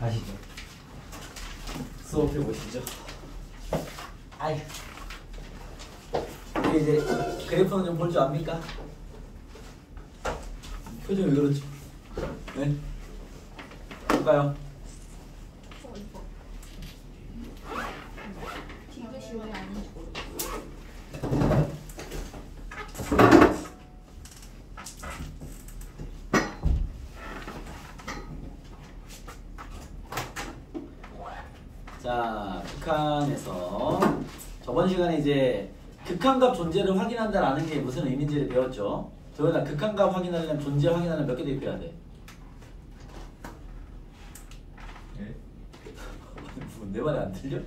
아시죠? 수업해 보시죠. 아이. 이제 그래프는 좀 볼 줄 압니까? 표정이 왜 그렇죠? 네? 볼까요? 디귿이 왜 아닌지 모르겠어. 자, 극한에서 저번 시간에 이제 극한값 존재를 확인한다라는 게 무슨 의미인지를 배웠죠. 저희가 극한값 확인하려면 존재 확인하려면 몇 개 대입해야 돼? 네? 내 말이 안 들려?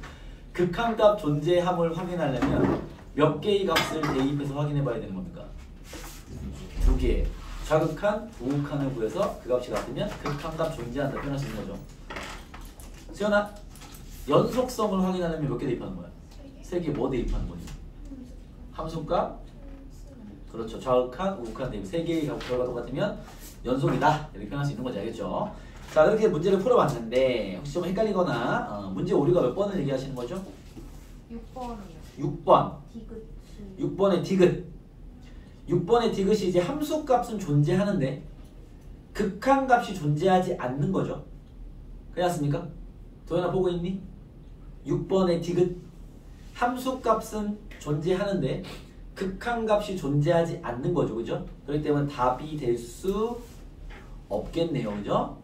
극한값 존재함을 확인하려면 몇 개의 값을 대입해서 확인해 봐야 되는 겁니까? 2개. 좌극한, 우극한을 구해서 그 값이 같으면 극한값 존재한다 표현할 수 있는 거죠. 수연아, 연속성을 확인하려면 몇 개 대입하는 거야? 3개. 뭐 대입하는 거지? 함수값? 그렇죠. 좌극한, 우극한 대입 3개의 결과가 똑같으면 연속이다 이렇게 표현할 수 있는 거지. 알겠죠? 자, 이렇게 문제를 풀어봤는데 혹시 좀 헷갈리거나 문제 오류가 몇 번을 얘기하시는 거죠? 6번이요. 6번. 디귿. 6번의 디귿. 6번의 디귿이 이제 함수값은 존재하는데 극한값이 존재하지 않는 거죠. 그렇습니까? 도현아 보고 있니? 6번의 디귿. 함수값은 존재하는데 극한값이 존재하지 않는 거죠. 그죠? 그렇기 때문에 답이 될 수 없겠네요. 그죠?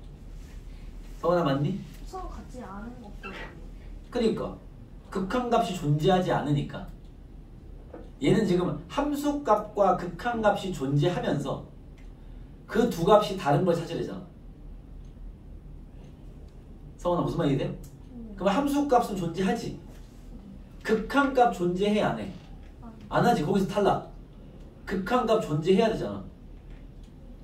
서원아 맞니? 서로 같지 않은 것도. 그러니까 극한값이 존재하지 않으니까 얘는 지금 함수값과 극한값이 존재하면서 그 두 값이 다른 걸 찾으려잖아. 서원아 무슨 말이 돼? 그럼 함수값은 존재하지. 극한값 존재해 안 해? 안 하지. 거기서 탈락. 극한값 존재해야 되잖아.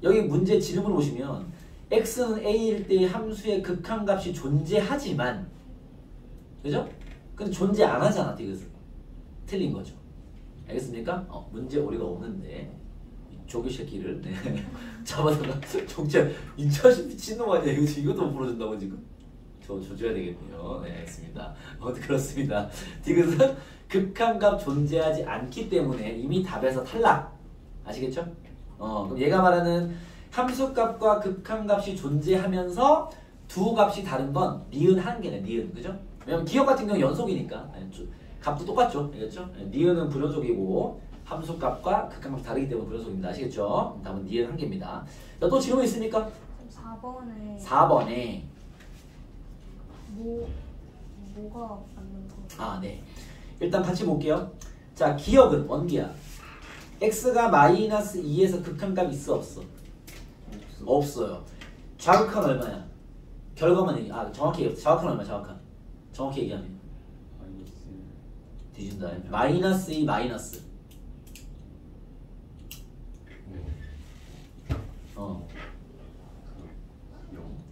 여기 문제 지름으로 보시면 x는 a일 때 함수의 극한값이 존재하지만, 그죠? 근데 존재 안 하잖아. 디귿은 틀린 거죠. 알겠습니까? 문제 오류가 없는데 조교 새끼를 네. 잡아다가 정체 인천시 미친놈 아니야. 이것도 못 풀어준다고 지금? 줘야 되겠네요. 네, 알겠습니다. 그렇습니다. 디귿은 극한값 존재하지 않기 때문에 이미 답에서 탈락. 아시겠죠? 그럼 얘가 말하는 함수값과 극한값이 존재하면서 두 값이 다른 건 니은 한 개네. 니은. 그죠? 왜냐면 기억 같은 경우 연속이니까 값도 똑같죠. 알겠죠? 니은은 불연속이고 함수값과 극한값이 다르기 때문에 불연속입니다. 아시겠죠? 답은 니은 한 개입니다. 또 질문 있습니까? 4번에 뭐가 맞는 거? 아, 네. 일단 같이 볼게요. 자, 기억은 원기야. x가 마이너스 2에서 극한값 있어 없어? 없어요. 좌극한 얼마야? 결과만 얘기. 정확히 얘기해. 좌극한 얼마? 정확히 얘기하면 뒤진다. 마이너스 2 마이너스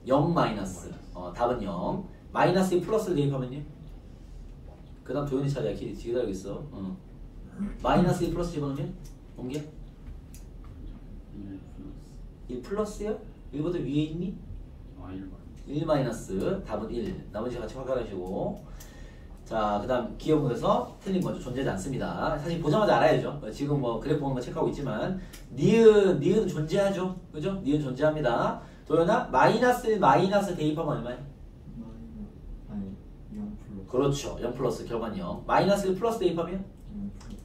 0 마이너스. 답은 0. 마이너스 2 플러스를 대입하면요? 그 다음 도현이 차례야. 기다리고 있어. 마이너스 2 플러스 집어넣으면? 옮겨? 1 플러스요? 1보다 위에 있니? 1 마이너스. 답은 1. 나머지 같이 확인하시고. 자, 그 다음 기억문에서 틀린 거죠. 존재하지 않습니다. 사실 보자마자 알아야죠. 지금 뭐 그래프 보는 거 체크하고 있지만 니은 존재하죠. 그죠? 니은 존재합니다. 도현아, 마이너스 1 마이너스 대입하면 얼마야? 0 플러스. 그렇죠. 0 플러스 결과는 0. 마이너스 1 플러스 대입하면?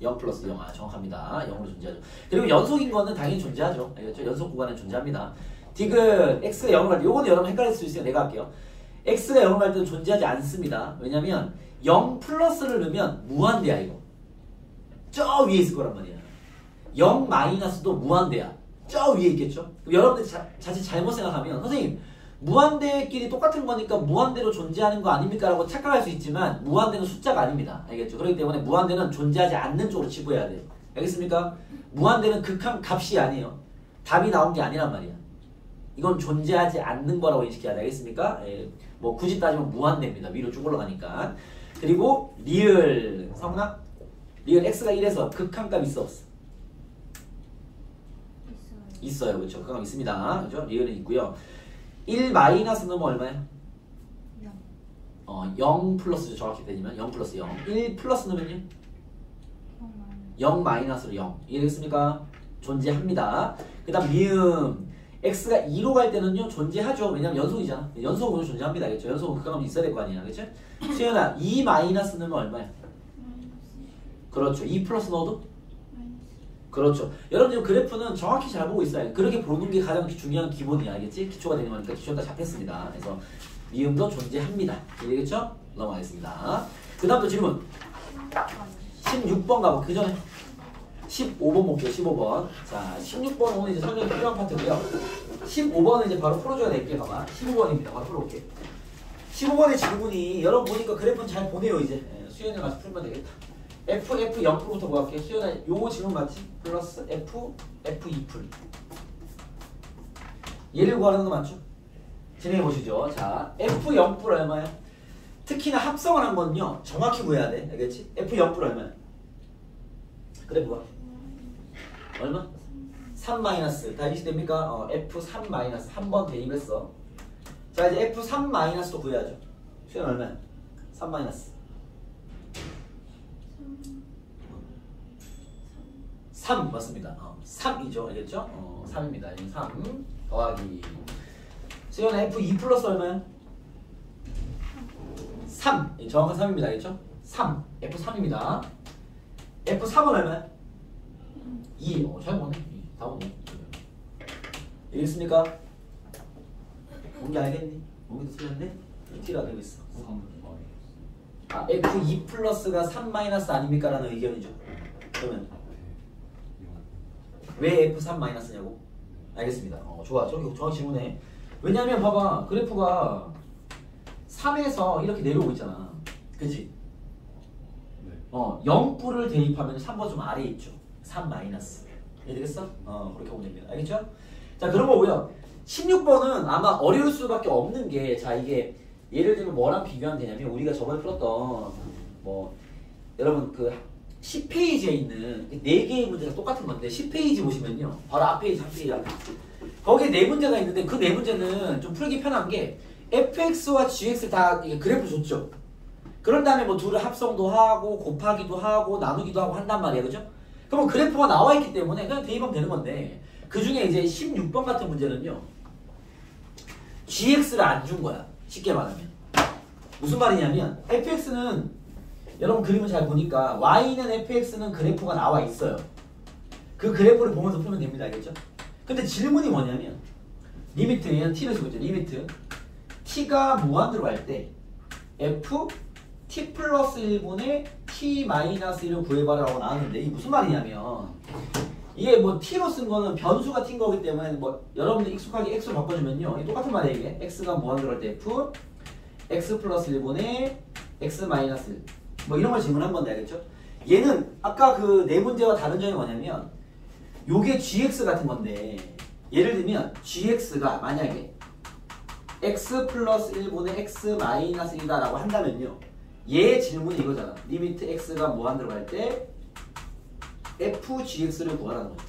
0 플러스 0. 정확합니다. 0으로 존재하죠. 그리고 연속인 거는 당연히 존재하죠. 알겠죠? 연속 구간은 존재합니다. 디귿 x가 0을 갈 때, 요거는 여러분 헷갈릴 수 있으니까 내가 할게요. x가 0을 갈 때는 존재하지 않습니다. 왜냐면 0 플러스를 넣으면 무한대야 이거. 저 위에 있을 거란 말이야. 0 마이너스도 무한대야. 저 위에 있겠죠? 여러분들 자칫 잘못 생각하면 선생님 무한대끼리 똑같은 거니까 무한대로 존재하는 거 아닙니까? 라고 착각할 수 있지만 무한대는 숫자가 아닙니다. 알겠죠? 그렇기 때문에 무한대는 존재하지 않는 쪽으로 치부해야 돼. 알겠습니까? 무한대는 극한 값이 아니에요. 답이 나온 게 아니란 말이야. 이건 존재하지 않는 거라고 인식해야 돼. 알겠습니까? 뭐 굳이 따지면 무한대입니다. 위로 쭉 올라가니까. 그리고 리을 성나? 리을 x가 1에서 극한값 있어 없어? 있어요. 그렇죠? 극한값 있습니다. 그렇죠? 리을은 있고요. 1 마이너스 넣으면 얼마야? 0. 0 플러스죠. 정확히 되면 0 플러스 0. 1 플러스 넣으면요? 0 마이너스로 0. 이해되겠습니까? 존재합니다. 그 다음 미음. x가 2로 갈 때는요 존재하죠. 왜냐면 연속이잖아. 연속은 존재합니다. 알겠죠? 연속은 극한값이 있어야 될 거 아니야. 그렇죠? 수연아 2 마이너스 넣으면 얼마야? 그렇죠. 2 플러스 넣어도? 그렇죠. 여러분들 그래프는 정확히 잘 보고 있어야 해. 그렇게 보는 게 가장 중요한 기본이야. 알겠지? 기초가 되는 거니까 기초가 다 잡혔습니다. 그래서 미음도 존재합니다. 이해되겠죠? 넘어가겠습니다. 그 다음 또 질문 16번 가봐. 그 전에 15번 볼게요. 15번. 자, 16번 오늘 이제 설명이 필요한 파트고요. 15번은 이제 바로 풀어줘야 될게 봐봐. 15번입니다. 바로 풀어볼게. 15번의 질문이 여러분 보니까 그래프는 잘 보내요. 이제 수연이 가서 풀면 되겠다. F 0%부터 구할게요. 수연아 요거 질문 맞지? 플러스 F 2%. 얘를 구하는 거 맞죠? 진행해 보시죠. 자, F 0% 얼마야? 특히나 합성을 한 건요 정확히 구해야 돼. 알겠지? F 0% 얼마야? 그래 봐. 얼마? 3 마이너스. 다 이해됩니까? F 3 마이너스. 한 번 대입했어. 자, 이제 F 3 마이너스도 구해야죠. 수연 얼마야? 3 마이너스. 3 맞습니다. 3이죠. 알겠죠? 3입니다. 3 더하기. 수연 F 2 플러스 얼마야? 3. 정확한 3입니다. 알겠죠? 3. F 3입니다. F 3은 얼마야? 2. 잘 보네. 답은 뭐? 알겠습니까? 뭔지 알겠니? 뭔지 틀렸네? T가 되고 있어. F 2 플러스가 3 마이너스 아닙니까? 라는 의견이죠. 그러면 왜 F 3 마이너스냐고? 알겠습니다. 좋아. 저기 정확히 질문해. 왜냐면 봐봐. 그래프가 3에서 이렇게 내려오고 있잖아. 그치? 0%를 대입하면 3번 좀 아래에 있죠. 3 마이너스. 이해되겠어? 그렇게 보면 됩니다. 알겠죠? 자, 그런 거고요. 16번은 아마 어려울 수밖에 없는 게, 자, 이게 예를 들면 뭐랑 비교하면 되냐면 우리가 저번에 풀었던 여러분 그 10페이지에 있는 4개의 문제가 똑같은 건데 10페이지 보시면요. 바로 앞페이지, 한 페이지 앞에. 거기에 4문제가 있는데 그 4문제는 좀 풀기 편한 게 fx와 gx 다 이게 그래프 줬죠. 그런 다음에 뭐 둘을 합성도 하고 곱하기도 하고 나누기도 하고 한단 말이에요. 그죠? 그러면 그래프가 나와 있기 때문에 그냥 대입하면 되는 건데 그 중에 이제 16번 같은 문제는요. gx를 안 준 거야. 쉽게 말하면. 무슨 말이냐면 fx는 여러분 그림을 잘 보니까 y는 fx는 그래프가 나와 있어요. 그 그래프를 보면서 풀면 됩니다. 알겠죠? 근데 질문이 뭐냐면 리미트, 얘는 t를 쓰고 있죠. 리미트 t가 무한대로 갈 때 f t 플러스 1분의 t 마이너스 1을 구해봐라고 나왔는데 이게 무슨 말이냐면 이게 뭐 t로 쓴 거는 변수가 t인 거기 때문에 뭐 여러분들 익숙하게 x로 바꿔주면요 이게 똑같은 말이에요. 이게 x가 무한대로 갈 때 f x 플러스 1분의 x 마이너스 1 뭐 이런 걸 질문한 건데 알겠죠? 얘는 아까 그 네 문제와 다른 점이 뭐냐면 요게 gx 같은 건데 예를 들면 gx가 만약에 x 플러스 1분의 x 마이너스 1이다 라고 한다면요 얘 질문이 이거잖아. 리미트 x가 무한대로 갈 때 fgx를 구하라는 거죠.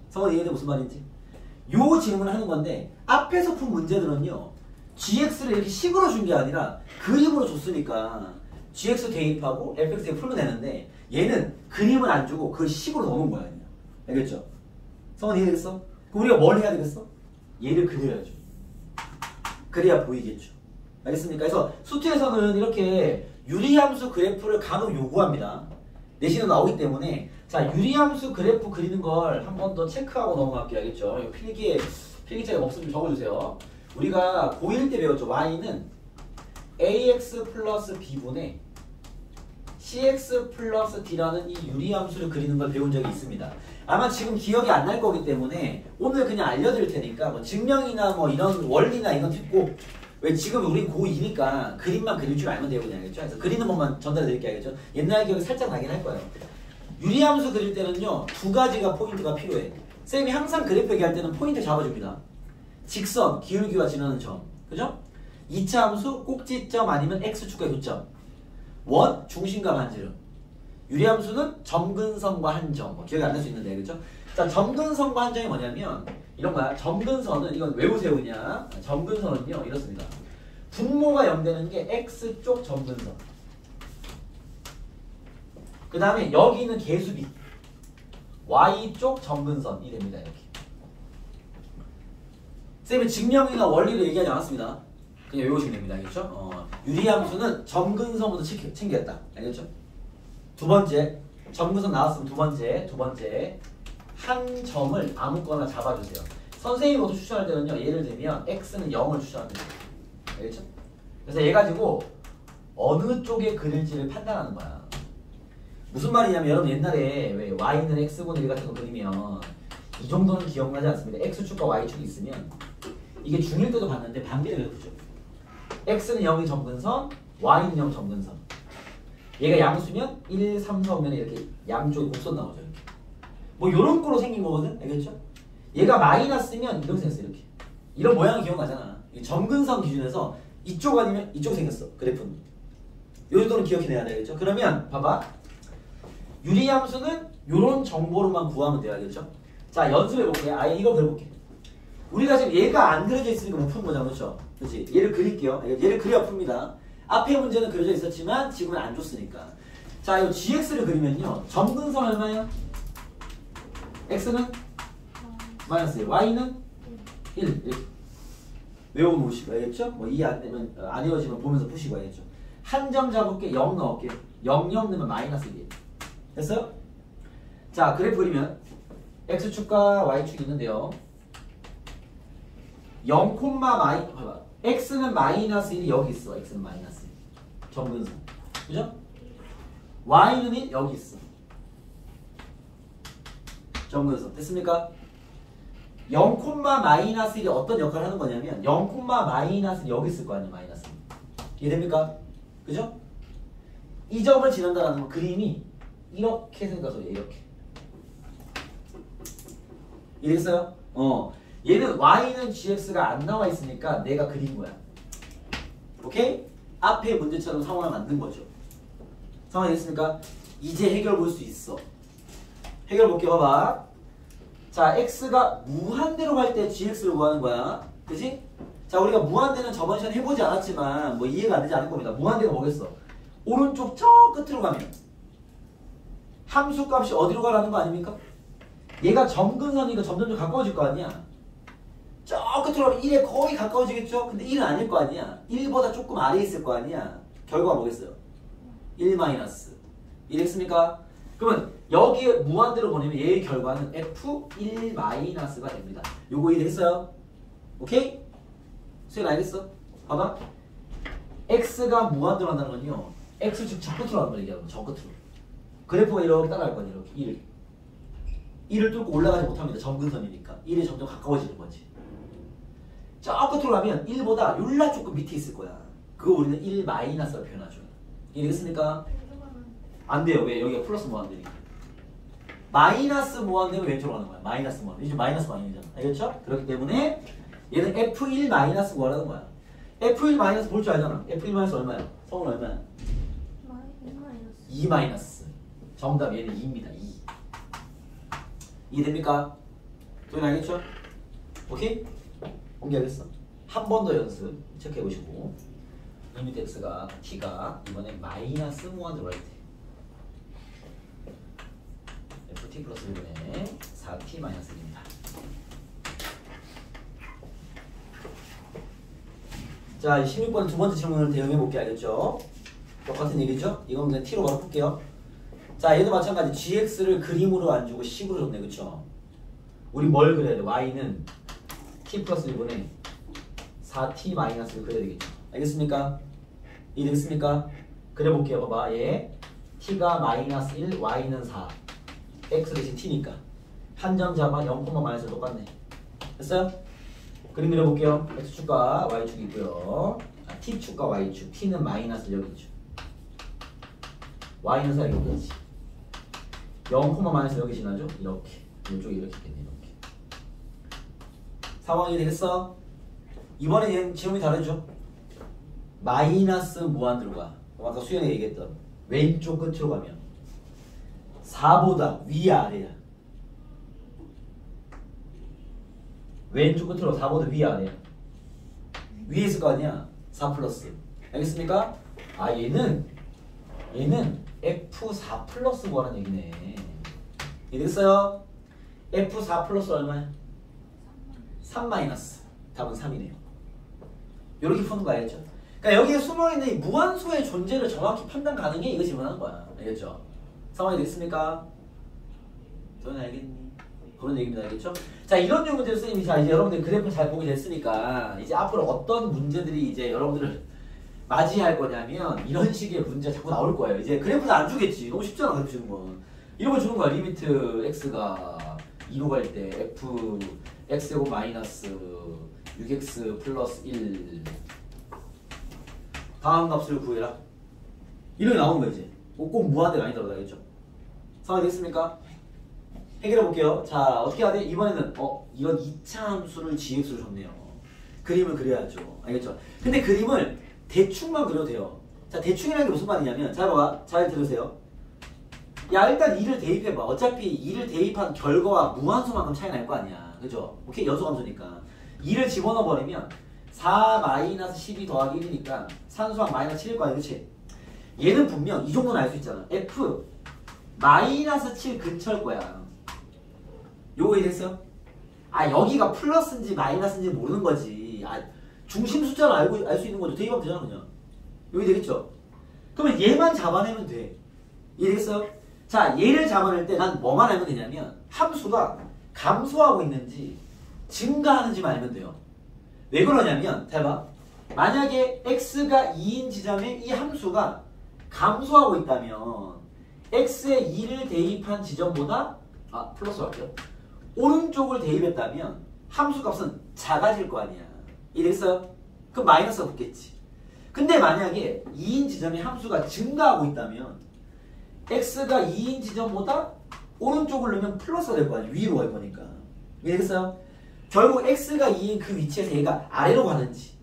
성원 이해돼 무슨 말인지? 요 질문을 하는 건데 앞에서 푼 문제들은요 gx를 이렇게 식으로 준 게 아니라 그림으로 줬으니까 gx 대입하고 fx에 풀면 되는데 얘는 그림을 안 주고 그 식으로 넣어놓은 거야. 그냥. 알겠죠? 성원 이해되겠어? 그럼 우리가 뭘 해야 되겠어? 얘를 그려야죠. 그래야 보이겠죠. 알겠습니까? 그래서 수트에서는 이렇게 유리함수 그래프를 간혹 요구합니다. 내신은 나오기 때문에 자 유리함수 그래프 그리는 걸 한 번 더 체크하고 넘어갈게요. 알겠죠? 필기자가 없으면 적어주세요. 우리가 고1 때 배웠죠. y는 ax 플러스 b분의 cx 플러스 d라는 이 유리함수를 그리는 걸 배운 적이 있습니다. 아마 지금 기억이 안 날 거기 때문에 오늘 그냥 알려드릴 테니까 뭐 증명이나 뭐 이런 원리나 이런 듣고 왜 지금 우린 고2니까 그림만 그릴 줄 알면 되거든요. 알겠죠? 그래서 그리는 법만 전달해 드릴게요. 알겠죠? 옛날 기억이 살짝 나긴 할 거예요. 유리함수 그릴 때는요 2가지가 포인트가 필요해. 쌤이 항상 그래프 얘기할 때는 포인트 잡아줍니다. 직선, 기울기와 지나는 점. 그죠? 2차 함수, 꼭지점 아니면 x축과 교점. 원, 중심과 반지름. 유리함수는 점근선과 한점. 기억이 안 날 수 있는데, 그죠? 자, 점근선과 한점이 뭐냐면 이런 거야. 점근선은 이건 왜 외우세요 그냥. 점근선은요 이렇습니다. 분모가 0 되는 게 X쪽 점근선. 그 다음에 여기 있는 개수비 Y쪽 점근선이 됩니다. 이렇게. 쌤이 증명이나 원리를 얘기하지 않았습니다. 그냥 외우시면 됩니다. 알겠죠? 유리함수는 점근선부터 챙겼다. 알겠죠? 두 번째, 점근선 나왔으면 두 번째 한 점을 아무거나 잡아주세요. 선생님이 어떻게 추천할 때는요. 예를 들면 X는 0을 추천합니다. 알겠죠? 그래서 얘 가지고 어느 쪽에 그릴지를 판단하는 거야. 무슨 말이냐면 여러분 옛날에 왜 Y는 X분의 1 같은 거 그리면 이 정도는 기억나지 않습니다. X축과 Y축이 있으면 이게 중1 때도 봤는데 반비례를 그죠. X는 0이 점근선, Y는 0 점근선. 얘가 양수면 1, 3, 4 오면 이렇게 양쪽에 곡선 나오죠. 이렇게. 뭐 요런 거로 생긴 거거든. 알겠죠? 얘가 마이너스면 이렇게 생겼어. 이렇게. 이런 모양이 기억나잖아. 점근선 기준에서 이쪽 아니면 이쪽 생겼어. 그래프는. 요 정도는 기억해내야 되겠죠? 그러면 봐봐. 유리함수는 요런 정보로만 구하면 돼요. 알겠죠? 자, 연습해볼게요. 아예 이거 그려볼게. 우리가 지금 얘가 안 그려져 있으니까 못 푸는 거잖아. 그렇죠? 그렇지? 얘를 그릴게요. 얘를 그려야 풉니다. 앞에 문제는 그려져 있었지만 지금은 안 줬으니까. 자, 이 GX를 그리면요. 점근선 얼마예요? X는? 마이너스 1. Y는? 1. 이렇게. 외워놓으시고. 알겠죠? 뭐 이해 안 되면, 안 외워지면 보면서 푸시고. 알겠죠? 한 점 잡을게. 0 넣을게요. 0 넣으면 마이너스 1이에요. 됐어요? 자, 그래프 그리면 X축과 Y축이 있는데요. 0, 봐봐. X는 마이너스 1이 여기 있어. X는 마이너스 1. 점근선. 그죠? Y는 1 여기 있어. 점근선. 됐습니까? 0, 마이너스 1이 어떤 역할을 하는 거냐면 0, 마이너스 1 여기 있을 거 아니에요. 마이너스 1. 이해됩니까? 그죠? 이 점을 지난다라는 건 그림이 이렇게 생겨서 이렇게. 이해됐어요? 얘는 Y는 GX가 안 나와 있으니까 내가 그린 거야. 오케이? 앞에 문제처럼 상황을 만든 거죠. 상황이 됐습니까? 이제 해결 볼 수 있어. 해결 볼게. 봐봐. 자, X가 무한대로 갈 때 GX를 구하는 거야. 그지? 자, 우리가 무한대는 저번 시간에 해보지 않았지만 뭐 이해가 안 되지 않을 겁니다. 무한대가 뭐겠어? 오른쪽 저 끝으로 가면 함수 값이 어디로 가라는 거 아닙니까? 얘가 점근선이니까 점점 가까워질 거 아니야. 저 끝으로 가면 1에 거의 가까워지겠죠? 근데 1은 아닐 거 아니야. 1보다 조금 아래에 있을 거 아니야. 결과가 뭐겠어요? 1 마이너스. 이해됐습니까? 그러면 여기에 무한대로 보내면 얘의 결과는 F1 마이너스가 됩니다. 요거 이해됐어요? 오케이? 수연 알겠어? 봐봐. X가 무한대로 한다는 건요. X축 저 끝으로 하는 걸 얘기하는 거야. 저 끝으로. 그래프가 이렇게 따라갈 거야. 이렇게 1. 1을 뚫고 올라가지 못합니다. 점근선이니까. 1이 점점 가까워지는 거지. 저 끝으로 가면 1보다 율라 조금 밑에 있을 거야. 그거 우리는 1 마이너스로 표현하죠. 이해됐습니까? 안 돼요. 왜? 여기가 플러스 무한대니까. 마이너스 무한대면 왼쪽으로 가는 거야. 마이너스 무한대. 이제 마이너스 마이너스잖아. 알겠죠? 그렇기 때문에 얘는 F1 마이너스 구하라는 거야. F1 마이너스 볼 줄 알잖아. F1 마이너스 얼마야? 성은 얼마야? 2 마이너스. 정답 얘는 2입니다. 2. 이해됩니까? 또 알겠죠? 오케이? 공개하겠어. 한 번 더 연습 체크해 보시고 리미트 x가 t가 이번에 마이너스 무한대로 할 때 ft 플러스 1분의 4t 마이너스 1입니다. 자, 16번 두 번째 질문을 대응해 볼게. 알겠죠? 똑같은 얘기죠? 이건 그냥 t로 바로 풀게요. 자, 얘도 마찬가지 gx를 그림으로 안 주고 식으로 줬네. 그쵸? 우리 뭘 그려야 돼? y는 t 플러스 1분의 4t 마이너스를 그려야 되겠죠. 알겠습니까? 이해됐습니까? 그려볼게요. 봐봐. 얘 t가 마이너스 1, y는 4. x 대신 t니까. 한 점 잡아 0, 마이너스 똑같네. 됐어요? 그림 그려볼게요. x축과 y축이 있고요. t축과 y축. t는 마이너스 여기 있죠. y는 4 여기 있지. 0, 마이너스 여기 지나죠? 이렇게. 이쪽이 이렇게 있겠네. 이렇게. 상황이 되겠어? 이번에 얘는 지름이 다르죠? 마이너스 무한대로 가. 아까 수연이가 얘기했던 왼쪽 끝으로 가면 4보다 위야 아래야? 왼쪽 끝으로 4보다 위에 아래야? 위에 있을 거 아니야? 4 플러스. 알겠습니까? 아 얘는 F4 플러스 구하라는 얘기네. 이해됐어요? F4 플러스 얼마야? 3 마이너스. 답은 3이네요. 이렇게 푸는 거 알겠죠? 그러니까 여기에 숨어있는 이 무한수의 존재를 정확히 판단 가능해? 이거 질문하는 거야. 알겠죠? 상황이 됐습니까? 너는 알겠니? 그런 얘기입니다. 알겠죠? 자, 이런 류 문제를 선생님이 자 이제 여러분들 그래프 잘 보게 됐으니까 이제 앞으로 어떤 문제들이 이제 여러분들을 맞이할 거냐면 이런 식의 문제가 자꾸 나올 거예요. 이제 그래프는 안 주겠지. 너무 쉽잖아. 그래프 주는 건. 이런 거 주는 거야. 리미트 x가 2로 갈 때 f x제곱 마이너스 6x 플러스 1 다음 값을 구해라. 이렇게 나오는 거야 이제. 꼭 무한대가 아니더라도 알겠죠? 상황이 됐습니까? 해결해 볼게요. 자, 어떻게 해야 돼? 이번에는 이건 2차 함수를 gx로 줬네요. 그림을 그려야죠. 알겠죠? 근데 그림을 대충만 그려도 돼요. 자, 대충이라는 게 무슨 말이냐면 잘 봐봐. 잘 들으세요. 야, 일단 2를 대입해봐. 어차피 2를 대입한 결과와 무한수만큼 차이 날 거 아니야. 그죠? 오케이? 연소함수니까 2를 집어넣어버리면 4-12 더하기 1이니까 산수항 마이너스 7일 거 아니야. 그치? 얘는 분명 이 정도는 알 수 있잖아. f 마이너스 7 근처일 거야. 요거 이해됐어? 아, 여기가 플러스인지 마이너스인지 모르는 거지. 아, 중심 숫자를 알 수 있는 거죠. 대입하면 되잖아 그냥. 여기 되겠죠? 그러면 얘만 잡아내면 돼. 이해됐어요? 자, 얘를 잡아낼 때 난 뭐만 알면 되냐면 함수가 감소하고 있는지 증가하는지만 알면 돼요. 왜 그러냐면 잘 봐. 만약에 x가 2인 지점에 이 함수가 감소하고 있다면 x에 2를 대입한 지점보다 플러스 할게요. 오른쪽을 대입했다면 함수 값은 작아질 거 아니야. 이랬어요? 그럼 마이너스가 붙겠지. 근데 만약에 2인 지점에 함수가 증가하고 있다면 x가 2인 지점보다 오른쪽을 넣으면 플러스가 될 거 아니야. 위로 갈 거니까. 이해됐어요? 결국 x가 2인 그 위치에서 얘가 아래로 가는지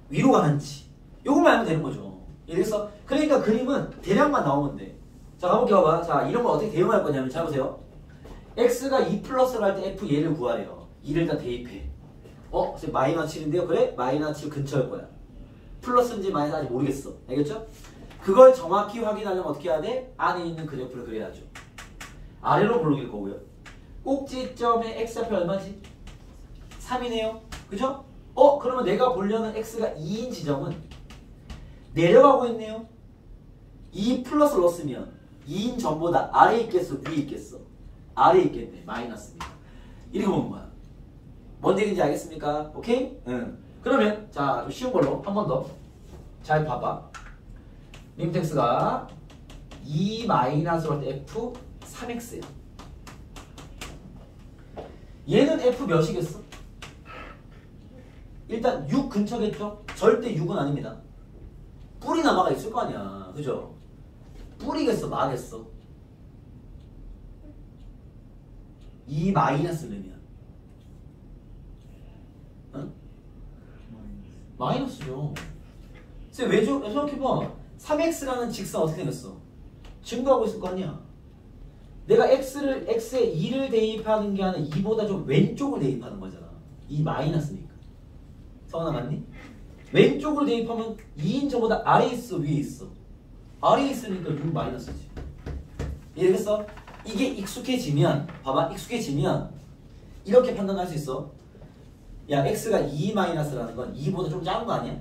위로 가는지 요것만 알면 되는 거죠. 이해됐어? 그러니까 그림은 대략만 나오면 돼. 자, 가볼게요. 봐봐. 자, 이런 걸 어떻게 대응할 거냐면 잘 보세요. x가 2 플러스를 할 때 f 얘를 구하래요. 2를 일단 대입해. 마이너스 7인데요? 그래? 마이너스 7 근처일 거야. 플러스인지 마이너스 아직 모르겠어. 알겠죠? 그걸 정확히 확인하려면 어떻게 해야 돼? 안에 있는 그래프를 그려야죠. 아래로 볼록일 거고요. 꼭지점의 x좌표 얼마지? 3이네요. 그죠? 그러면 내가 보려는 x가 2인 지점은 내려가고 있네요. 2 플러스를 넣었으면 2인 점보다 아래에 있겠어? 위에 있겠어? 아래에 있겠네. 마이너스입니다. 이렇게 보는 거야. 뭔 얘기인지 알겠습니까? 오케이? 응. 그러면 자, 좀 쉬운 걸로 한 번 더 잘 봐봐. 리미트 x가 2 마이너스로 할 때 f 3x예요. 얘는 f 몇이겠어? 일단 6 근처겠죠? 절대 6은 아닙니다. 뿔이나 마가 있을 거 아니야. 그죠? 뿔이겠어? 마겠어? 2 마이너스 넣으면 응? 마이너스죠. 왜죠? 생각해봐. 3x라는 직선 어떻게 생겼어? 증가하고 있을 거 아니야. 내가 x에 2를 대입하는 게 아니라 2보다 좀 왼쪽을 대입하는 거잖아. 2 마이너스니까. 성원아 맞니? 왼쪽을 대입하면 2인 저보다 아래에 있어? 위에 있어? 아래에 있으니까 6 마이너스지. 이해겠어? 이게 익숙해지면 봐봐. 익숙해지면 이렇게 판단할 수 있어. 야, x가 2 마이너스라는 건 2보다 좀 작은 거 아니야?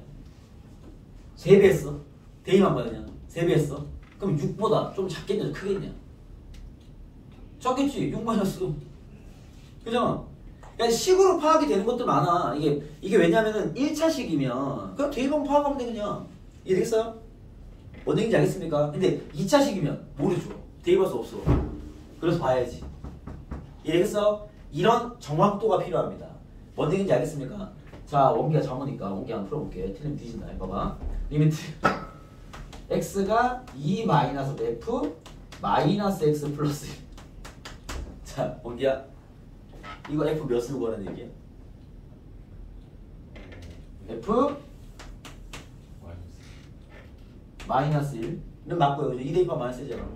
3배 했어. 대입한 거야 그냥. 3배 했어. 그럼 6보다 좀 작겠냐 크겠냐? 작겠지. 6 마이너스. 그죠? 그러니까 식으로 파악이 되는 것도 많아. 이게 왜냐면은 1차식이면 그냥 대입하면 파악하면 돼 그냥. 이해되겠어요? 뭔 얘기인지 알겠습니까? 근데 2차식이면 모르죠. 대입할 수 없어. 그래서 봐야지. 이해되겠어? 이런 정확도가 필요합니다. 뭔 얘기인지 알겠습니까? 자, 원기가 정오니까 원기 한번 풀어볼게. 틀리면 뒤진다. 봐봐. 리미트 x가 2 마이너스 f 마이너스 x 플러스 1. 자, 원기야. 이거 f 몇을 구하라는 얘기야? f 마이너스 1는 맞고요. 그죠? 2 대입하면 마이너스잖아.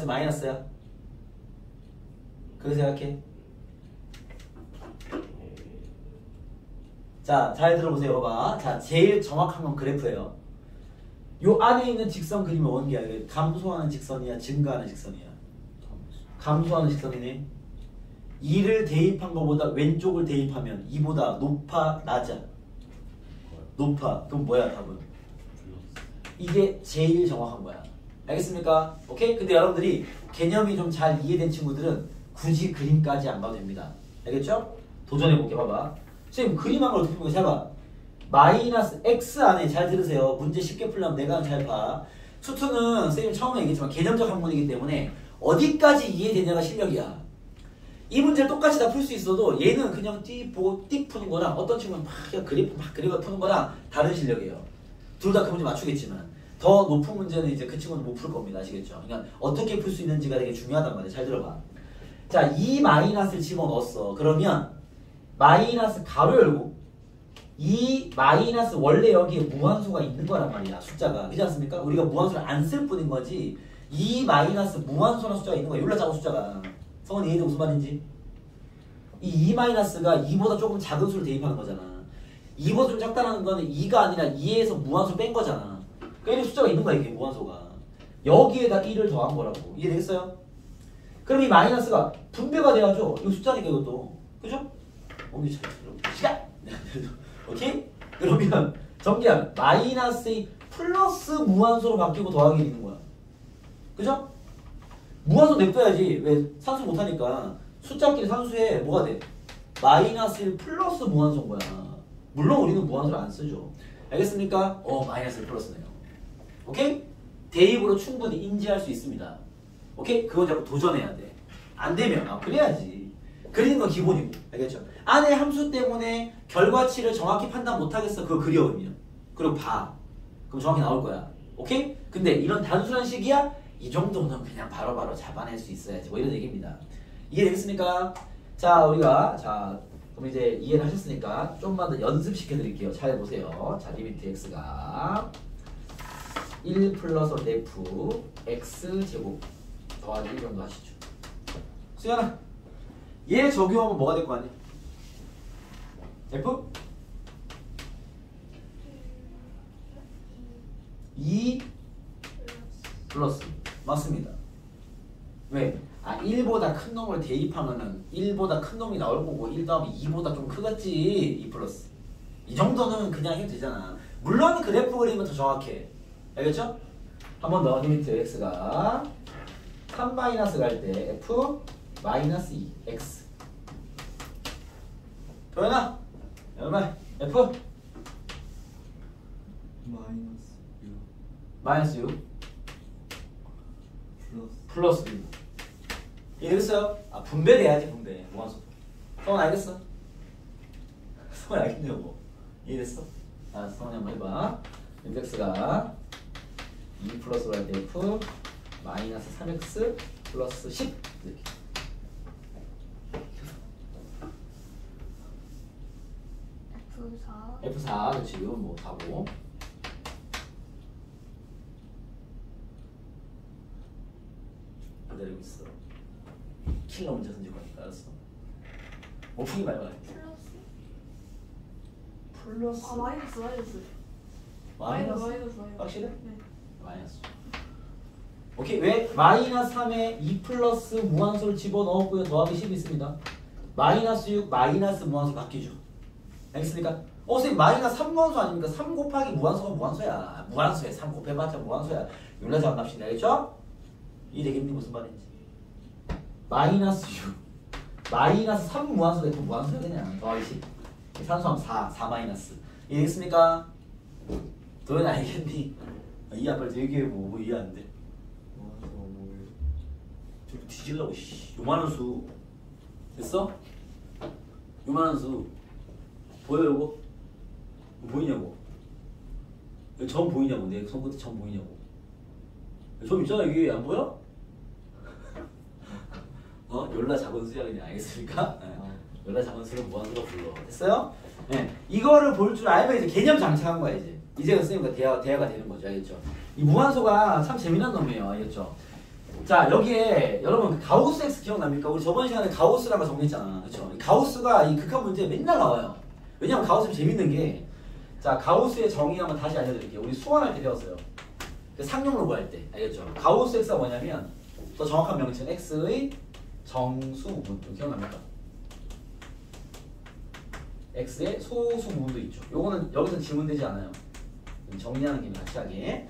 마이너스야? 그렇게 생각해? 자, 잘 들어보세요. 봐봐. 자, 제일 정확한 건 그래프예요. 요 안에 있는 직선 그리면 원기야. 감소하는 직선이야, 증가하는 직선이야. 감소하는 직선이네. 2를 대입한 것보다 왼쪽을 대입하면 2보다 높아, 낮아? 높아. 그럼 뭐야, 답은? 이게 제일 정확한 거야. 알겠습니까? 오케이? 근데 여러분들이 개념이 좀 잘 이해된 친구들은 굳이 그림까지 안 봐도 됩니다. 알겠죠? 도전해볼게. 봐봐. 선생님 그림 한 걸 어떻게 보면 잘 봐. 마이너스 x 안에 잘 들으세요. 문제 쉽게 풀려면 내가 잘 봐. 수투는 선생님 처음에 얘기했지만 개념적 학문이기 때문에 어디까지 이해되냐가 실력이야. 이 문제를 똑같이 다 풀 수 있어도 얘는 그냥 보고 띡 푸는 거랑 어떤 친구는 막 그래프 푸는 거랑 다른 실력이에요. 둘 다 그 문제 맞추겠지만 더 높은 문제는 이제 그 친구는 못 풀 겁니다. 아시겠죠? 그러니까 어떻게 풀 수 있는지가 되게 중요하단 말이에요. 잘 들어봐. 자, 이 마이너스를 집어넣었어. 그러면 마이너스 가로 열고 이 마이너스 원래 여기에 무한수가 있는 거란 말이야. 숫자가. 그렇지 않습니까? 우리가 무한수를 안 쓸 뿐인 거지. 이 마이너스 무한수라는 숫자가 있는 거야. 요라 작은 숫자가. 성은 이해돼 무슨 말인지? 이 마이너스가 2보다 조금 작은 수를 대입하는 거잖아. 2보다 좀 작다는 거는 2가 아니라 2에서 무한수 뺀 거잖아. 그러니까 이런 숫자가 있는 거야. 이게 무한수가. 여기에다 1을 더한 거라고. 이해되겠어요? 그럼 이 마이너스가 분배가 돼야죠. 이거 숫자니까 이것도. 그죠? 엄지 잘 들어. 시간! 오케이? 그러면 전개하면 마이너스의 플러스 무한수로 바뀌고 더하기 있는 거야. 그죠? 무한수 냅둬야지. 왜? 산수 못하니까. 숫자끼리 산수에 뭐가 돼? 마이너스 1 플러스 무한수인 거야. 물론 우리는 무한수를 안 쓰죠. 알겠습니까? 마이너스 1 플러스네요. 오케이? 대입으로 충분히 인지할 수 있습니다. 오케이? 그건 자꾸 도전해야 돼. 안 되면 그래야지. 그리는 건 기본이고. 알겠죠? 안에 함수 때문에 결과치를 정확히 판단 못하겠어. 그거 그려오면. 그리고 봐. 그럼 정확히 나올 거야. 오케이? 근데 이런 단순한 식이야? 이 정도는 그냥 바로바로 잡아낼 수 있어야지. 뭐 이런 얘기입니다. 이해되겠습니까? 자, 우리가 그럼 이제 이해를 하셨으니까 좀만 더 연습시켜 드릴게요. 잘 보세요. 자, 리미트 x가 1 플러스 f x 제곱 더하기 1 정도 하시죠. 수연아, 얘 적용하면 뭐가 될 거 아니야? f 2 플러스 맞습니다. 왜? 1보다 큰 놈을 대입하면은 1보다 큰 놈이 나올 거고 1 더하면 2보다 좀 크겠지. 2 플러스 이 정도는 그냥 해도 되잖아. 물론 그래프 그리면 더 정확해. 알겠죠? 한 번 더. 리미트 x가 3 마이너스 갈 때 f 마이너스 2 x 도현아 얼마? f 마이너스 6 플러스 6 이해됐어요? 분배돼야지. 분배 무한수. 성원 알겠어? 성원 알겠냐고. 이해됐어? 성원이 한번 해봐. x가 2 플러스로 할 때 f 마이너스 3x 플러스 10 이렇게. F4 그렇지. 이건 뭐 다고. 기다리고 있어. 킬러 문제 던질 거니까. 알았어. 못 푸기 말고. 플러스. 마이너스. 확실해? 네. 마이너스. 오케이. 왜? 마이너스 3에 2 플러스 무한수를 집어넣었고요. 더하기 10이 있습니다. 마이너스 6 마이너스 무한수 바뀌죠. 알겠습니까? 선생님 마이너스 3 무한수 아닙니까? 3 곱하기 무한수가 무한수야. 무한수야. 3 곱해봤자 무한수야. 율라장 값이네. 알겠죠? 이해되겠니? 무슨 말인지. 마이너스 6 마이너스 3 무한수가 있고 무한수야 그냥. 더하기 10 산수하면 4 마이너스. 이해되겠습니까? 도현 알겠니? 이 아빠를 얘기해. 뭐 이해 안 돼? 좀 뒤질라고. 요만한 수 됐어? 요만한 수 보여 요거? 보이냐고? 점 보이냐고? 내 손끝에 점 보이냐고? 점 있잖아 여기. 안 보여? 열라 작은 수야 그냥. 알겠습니까? 열라 작은 수를 무한수로 불러. 됐어요? 네. 이거를 볼 줄 알면 이제 개념 장착한 거야 이제. 이제 선생님과 대화가 되는 거죠. 알겠죠? 이 무한수가 참 재미난 놈이에요. 알겠죠? 자, 여기에 여러분 가우스 X 기억납니까? 우리 저번 시간에 가우스라는 거 정리했잖아. 그렇죠? 가우스가 이 극한 문제에 맨날 나와요. 왜냐면 가우스 재밌는 게, 자 가우스의 정의 한번 다시 알려드릴게요. 우리 수원할 때 배웠어요. 그 상용로 구할 때 알겠죠? 가우스 x가 뭐냐면 더 정확한 명칭 x의 정수 부분도 기억납니까? x의 소수 부분도 있죠. 요거는 여기서 질문되지 않아요. 정리하는 김에 같이 하게.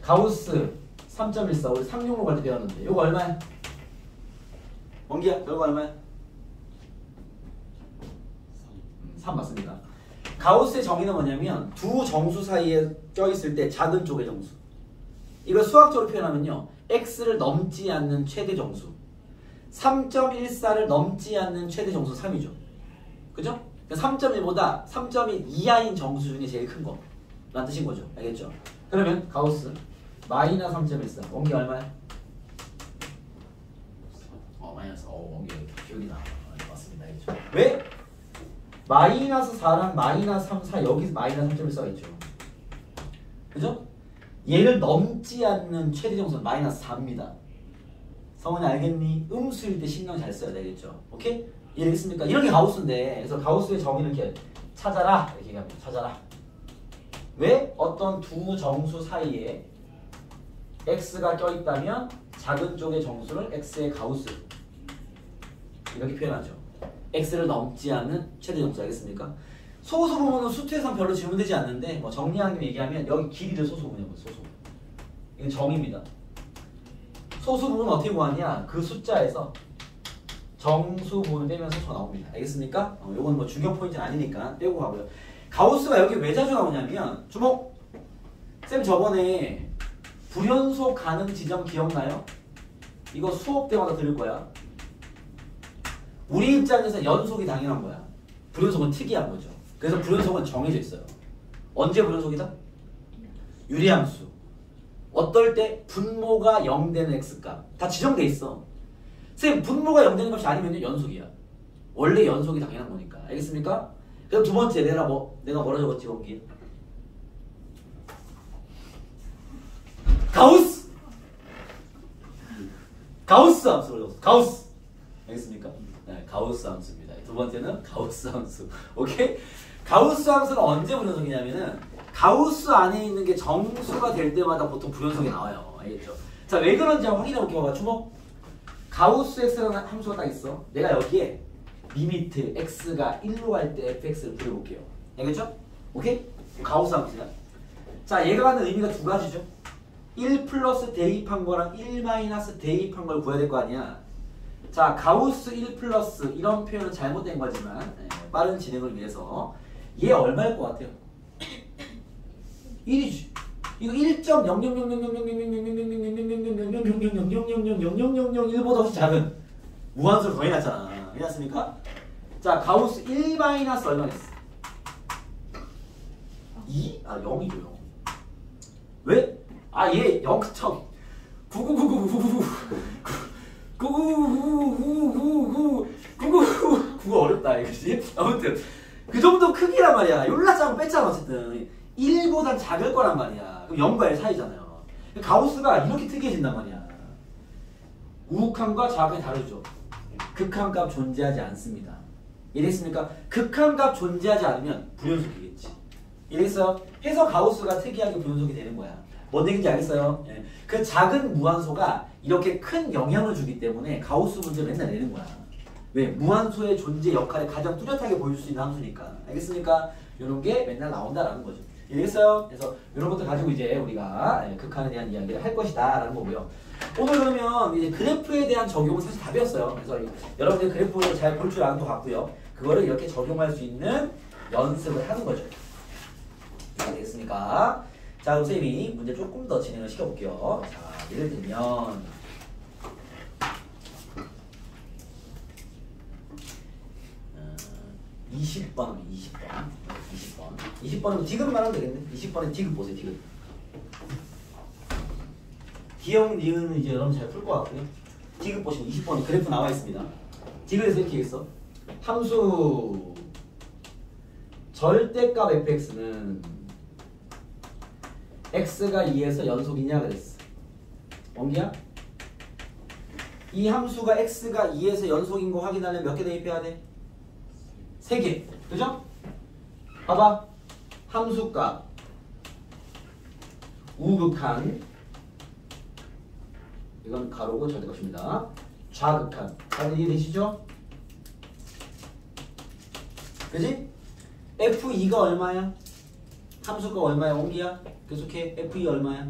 가우스 3.14 우리 상용로 갈 때 배웠는데 요거 얼마야? 원기야 요거 얼마야? 3 맞습니다. 가우스의 정의는 뭐냐면 두 정수 사이에 껴있을 때 작은 쪽의 정수. 이걸 수학적으로 표현하면요. x를 넘지 않는 최대 정수. 3.14를 넘지 않는 최대 정수 3이죠. 그죠? 3.1보다 3.1 이하인 정수 중에 제일 큰 거. 라는 뜻인 거죠. 알겠죠? 그러면 가우스 마이너스 3.14 원기 얼마야? 마이너스 원기 기억이 나. 맞습니다. 알겠죠? 왜? 마이너스 4랑 마이너스 3, 4 여기서 마이너스 3.14가 있죠. 그죠? 얘를 넘지 않는 최대 정수는 마이너스 4입니다. 성원이 알겠니? 음수일 때 신경 잘 써야 되겠죠. 오케이? 이해되겠습니까? 이런 게 가우스인데, 그래서 가우스의 정의를 이렇게 찾아라 이렇게 얘기합니다. 찾아라. 왜? 어떤 두 정수 사이에 x가 껴있다면 작은 쪽의 정수를 x의 가우스 이렇게 표현하죠. x를 넘지 않는 최대 정수 알겠습니까? 소수 부분은 수투에선 별로 질문되지 않는데 뭐 정리하는 김에 얘기하면 여기 길이를 소수 부분이라고 해요. 소수. 이건 정의입니다. 소수 부분은 어떻게 구하냐? 그 숫자에서 정수 부분을 빼면 소수가 나옵니다. 알겠습니까? 요건 뭐 중요 포인트는 아니니까 빼고 가고요. 가우스가 여기 왜 자주 나오냐면 주목! 쌤 저번에 불연속 가능 지점 기억나요? 이거 수업 때마다 들을 거야. 우리 입장에서 연속이 당연한 거야. 불연속은 특이한 거죠. 그래서 불연속은 정해져 있어요. 언제 불연속이다? 유리함수. 어떨 때 분모가 0 되는 x값. 다 지정돼 있어. 쌤 분모가 0 되는 값이 아니면 연속이야. 원래 연속이 당연한 거니까. 알겠습니까? 그럼 두 번째 내가 뭐라 적었지 원기? 가우스! 가우스 함수를 적었어. 가우스! 알겠습니까? 네, 가우스 함수입니다. 두 번째는 가우스 함수. 오케이? 가우스 함수는 언제 불연속이냐면은 가우스 안에 있는 게 정수가 될 때마다 보통 불연속이 나와요. 알겠죠? 자, 왜 그런지 한번 확인해 볼게요. 봐, 주목. 가우스 x라는 함수가 딱 있어. 내가 여기에 리미트 x가 1로 갈 때 fx를 부여볼게요. 알겠죠? 오케이? 가우스 함수야. 자, 얘가 갖는 의미가 두 가지죠. 1 플러스 대입한 거랑 1 마이너스 대입한 걸 구해야 될 거 아니야. 자, 가우스 1 플러스 이런 표현은 잘못된 거지만 빠른 진행을 위해서 얘 얼마일 것 같아요? 1이지. 이거 1.000000000000000000000000000000000000000000000000000000000000000000000000000000000000000000000000000000000000000000000000000000000000000000000000000000000000000000000000000000000000000000000000000000000000000000000000000000000000000000000000000000000000000000000000000000000000000000000000000000000000000000000000000000000000000000000000000000000000000000000000000000000000000000000000000000000000000000000000000000000000000000000000000000000000000플러스 얼마 됐어? 2? 아 0이죠 0. 왜? 아 얘 0점 9 어렵다 이거지? 아무튼 그 정도 크기란 말이야. 욜라짱 뺐잖아 어쨌든 1보단 작을 거란 말이야. 그럼 0과 1 사이잖아요. 가우스가 이렇게 특이해진단 말이야. 우극함과 좌극함이 다르죠. 극한값 존재하지 않습니다. 이해됐습니까? 극한값 존재하지 않으면 불연속이겠지. 이래서 해서 가우스가 특이하게 불연속이 되는 거야. 뭔 얘기인지 알겠어요? 예. 그 작은 무한소가 이렇게 큰 영향을 주기 때문에 가우스 문제를 맨날 내는 거야. 왜? 무한소의 존재 역할을 가장 뚜렷하게 보여줄 수 있는 함수니까. 알겠습니까? 이런 게 맨날 나온다라는 거죠. 이해됐어요? 그래서 이런 것들 가지고 이제 우리가 극한에 대한 이야기를 할 것이다 라는 거고요. 오늘 그러면 이제 그래프에 대한 적용은 사실 다 배웠어요. 그래서 여러분들 그래프를 잘 볼 줄 아는 것 같고요. 그거를 이렇게 적용할 수 있는 연습을 하는 거죠. 알겠습니까? 자, 그럼 쌤이 문제 조금 더 진행을 시켜볼게요. 자, 예를 들면 20번 20번이면 디귿만 하면 되겠네. 20번에 디귿 보세요. 디귿. 기억 니은은 이제 여러분 잘 풀 것 같고요. 디귿 보시면 20번 그래프 나와 있습니다. 디귿에서 이렇게 했어. 함수 절대값 fx는 x가 2에서 연속이냐 그랬어. 원기야? 이 함수가 x가 2에서 연속인 거 확인하려면 몇 개 대입해야 돼? 3개. 그죠? 봐봐. 함수값 우극한, 이건 가로고 절대값입니다. 좌극한. 다들 이해되시죠? 그지? F2가 얼마야? 함수가 얼마야? 옹기야? 계속해. F2 얼마야?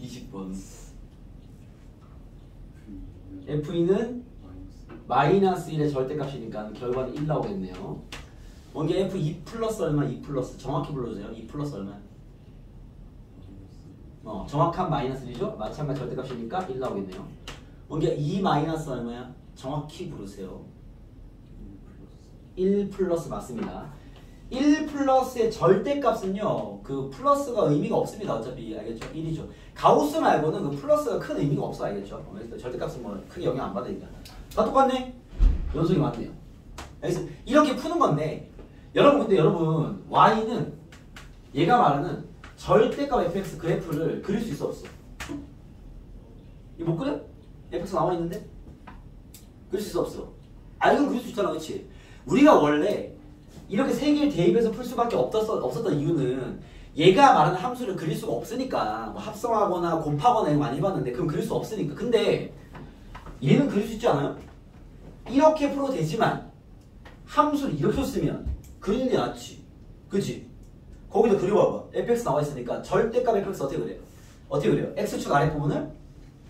20번. F2는 마이너스 1의 절대값이니까 결과는 1 나오겠네요. 옹기 F2 플러스 얼마? 2 플러스. 정확히 불러주세요. 2 플러스 얼마? 정확한 마이너스 1이죠? 마찬가지 절대값이니까 1 나오겠네요. 옹기 2 마이너스 얼마야? 정확히 부르세요. 1 플러스 맞습니다. 1 플러스의 절대값은요, 그 플러스가 의미가 없습니다. 어차피 알겠죠? 1이죠. 가우스 말고는 그 플러스가 큰 의미가 없어. 알겠죠? 절대값은 뭐 크게 영향 안 받으니까. 다 똑같네? 연속이 맞네요. 알겠어? 이렇게 푸는 건데, 근데 여러분 y는 얘가 말하는 절대값 fx 그래프를 그릴 수 있어 없어? 이거 못 그려? fx 나와 있는데? 그릴 수 있어 없어? 이건 그릴 수 있잖아, 그렇지? 우리가 원래 이렇게 세 개를 대입해서 풀 수밖에 없었던 이유는 얘가 말하는 함수를 그릴 수가 없으니까. 뭐 합성하거나 곱하거나 이거 많이 해봤는데 그럼 그릴 수 없으니까. 근데 얘는 그릴 수 있지 않아요? 이렇게 풀어도 되지만 함수를 이렇게 쓰면 그리는 게 낫지. 그치? 거기다 그려봐봐. fx 나와 있으니까 절대값 fx 어떻게 그래요? 어떻게 그래요? x축 아랫부분을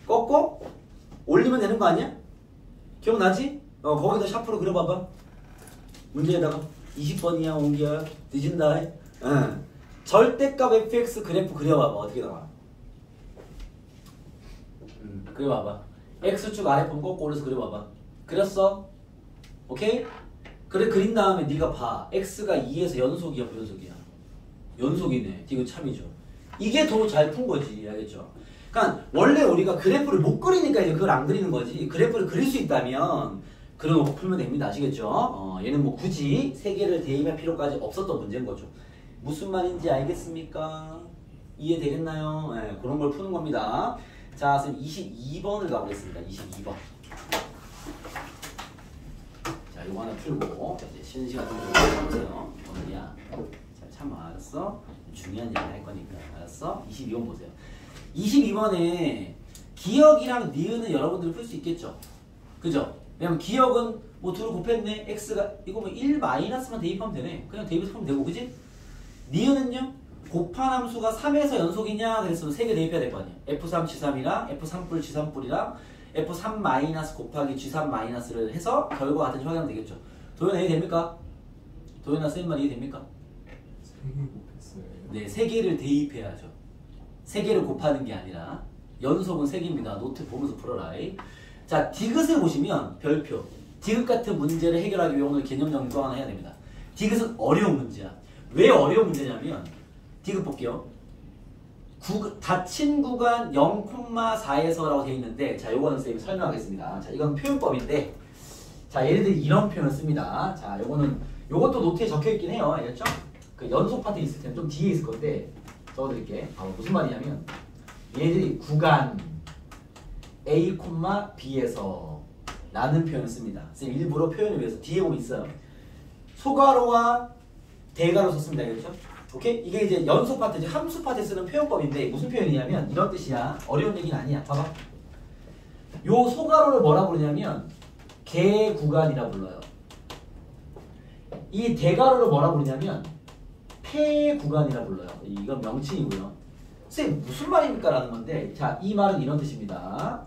꺾고 올리면 되는 거 아니야? 기억나지? 거기다 샤프로 그려봐봐. 문제에다가 20번이야 옹기야 늦은다. 응. 절대값 fx 그래프 그려봐봐. 어떻게 나와? 그려봐봐. x축 아랫부분 꺾고 올려서 그려봐봐. 그렸어? 오케이? 그래 그린 다음에 네가 봐. x가 2에서 연속이야 부연속이야? 연속이네. 이거 참이죠. 이게 더 잘 푼 거지. 알겠죠? 그러니까 원래 우리가 그래프를 못 그리니까 이제 그걸 안 그리는 거지. 그래프를 그릴 수 있다면 그려놓고 풀면 됩니다. 아시겠죠? 얘는 뭐 굳이 세 개를 대입할 필요까지 없었던 문제인 거죠. 무슨 말인지 알겠습니까? 이해되겠나요? 네, 그런 걸 푸는 겁니다. 자, 선생님 22번을 가보겠습니다. 22번. 자, 이거 하나 풀고 이제 쉬는 시간 좀 보세요. 오늘이야. 자, 참아. 알았어? 중요한 얘기 할 거니까. 알았어? 22번 보세요. 22번에 기억이랑 니은은 여러분들이 풀 수 있겠죠? 그죠? 왜냐면 기억은 뭐 둘을 곱했네. x가 이거 뭐 1 마이너스만 대입하면 되네. 그냥 대입해서 풀면 되고, 그지? 니은은요? 곱한 함수가 3에서 연속이냐 그랬으면 3개 대입해야 될 거 아니야. f3 g3이랑 f3뿔 g3뿔이랑 f3 마이너스 곱하기 g3 마이너스를 해서 결과 같은지 확인하면 되겠죠. 도현아 이해됩니까? 도현아 쌤 말 이해됩니까? 3개 곱했어요. 네, 3개를 대입해야죠. 3개를 곱하는 게 아니라 연속은 3개입니다. 노트 보면서 풀어라. 자, 디귿을 보시면 별표. 디귿 같은 문제를 해결하기 위해 오늘 개념 정리 또 하나 해야 됩니다. 디귿은 어려운 문제야. 왜 어려운 문제냐면 디귿 볼게요. 닫힌 구간 0,4에서라고 되어 있는데, 자, 요거는 선생님이 설명하겠습니다. 자, 이건 표현법인데, 자, 예를 들어 이런 표현을 씁니다. 자, 요것도 노트에 적혀 있긴 해요. 알겠죠? 그 연속 파트 있을 때는 좀 뒤에 있을 건데 적어드릴게. 무슨 말이냐면 얘들이 구간 A, B에서 라는 표현을 씁니다. 선생님 일부러 표현을 위해서 뒤에 보면 있어요. 소가로와 대가로 썼습니다. 알겠죠? 오케이? 이게 이제 연속 파트, 이제 함수 파트에 쓰는 표현법인데 무슨 표현이냐면 이런 뜻이야. 어려운 얘기는 아니야. 봐봐. 요 소가로를 뭐라 부르냐면 개구간이라 불러요. 이 대가로를 뭐라 부르냐면 폐구간이라 불러요. 이건 명칭이고요. 선생님 무슨 말입니까? 라는 건데, 자, 이 말은 이런 뜻입니다.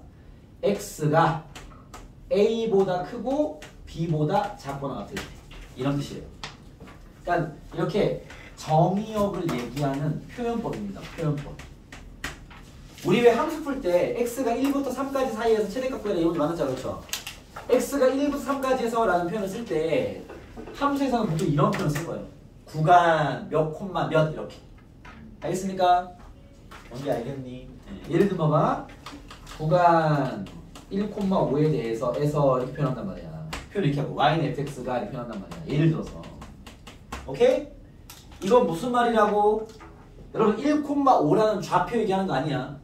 x가 a보다 크고 b보다 작거나 같을 때, 이런 뜻이에요. 그러니까 이렇게 정의역을 얘기하는 표현법입니다. 표현법. 우리 왜 함수 풀 때 x가 1부터 3까지 사이에서 최대값 구해라 이런 게 많았죠. 그렇죠? x가 1부터 3까지에서 라는 표현을 쓸 때 함수에서는 보통 이런 표현을 쓸 거예요. 구간 몇 콤마 몇 이렇게. 알겠습니까? 뭔지 알겠니? 네. 예를 들면 봐봐. 구간 1,5에 대해서 이렇게 표현한단 말이야. 표현 이렇게 하고 y는 fx가 이렇게 표현한단 말이야. 예를 들어서. 오케이? 이건 무슨 말이라고? 여러분 1,5라는 좌표 얘기하는 거 아니야.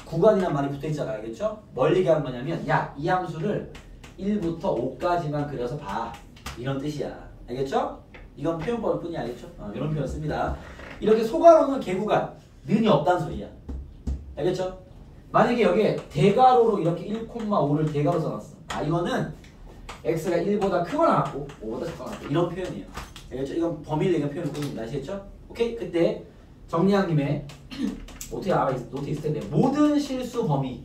구간이란 말이 붙어있잖아. 알겠죠? 뭘 얘기하는 거냐면 야, 이 함수를 1부터 5까지만 그려서 봐. 이런 뜻이야. 알겠죠? 이건 표현법일 뿐이 알겠죠? 이런 표현 씁니다. 이렇게 소가로는 개구간, 는이 없다는 소리야. 알겠죠? 만약에 여기에 대가로로 이렇게 1,5를 대가로 써놨어. 이거는 x가 1보다 크거나 같고 5보다 작거나 같고 이런 표현이에요. 알겠죠? 이건 범위를 얘기하는 표현일 뿐입니다. 아시겠죠? 오케이? 그때 정리한 김에 어떻게 알아? 노트 있을 텐데 모든 실수 범위를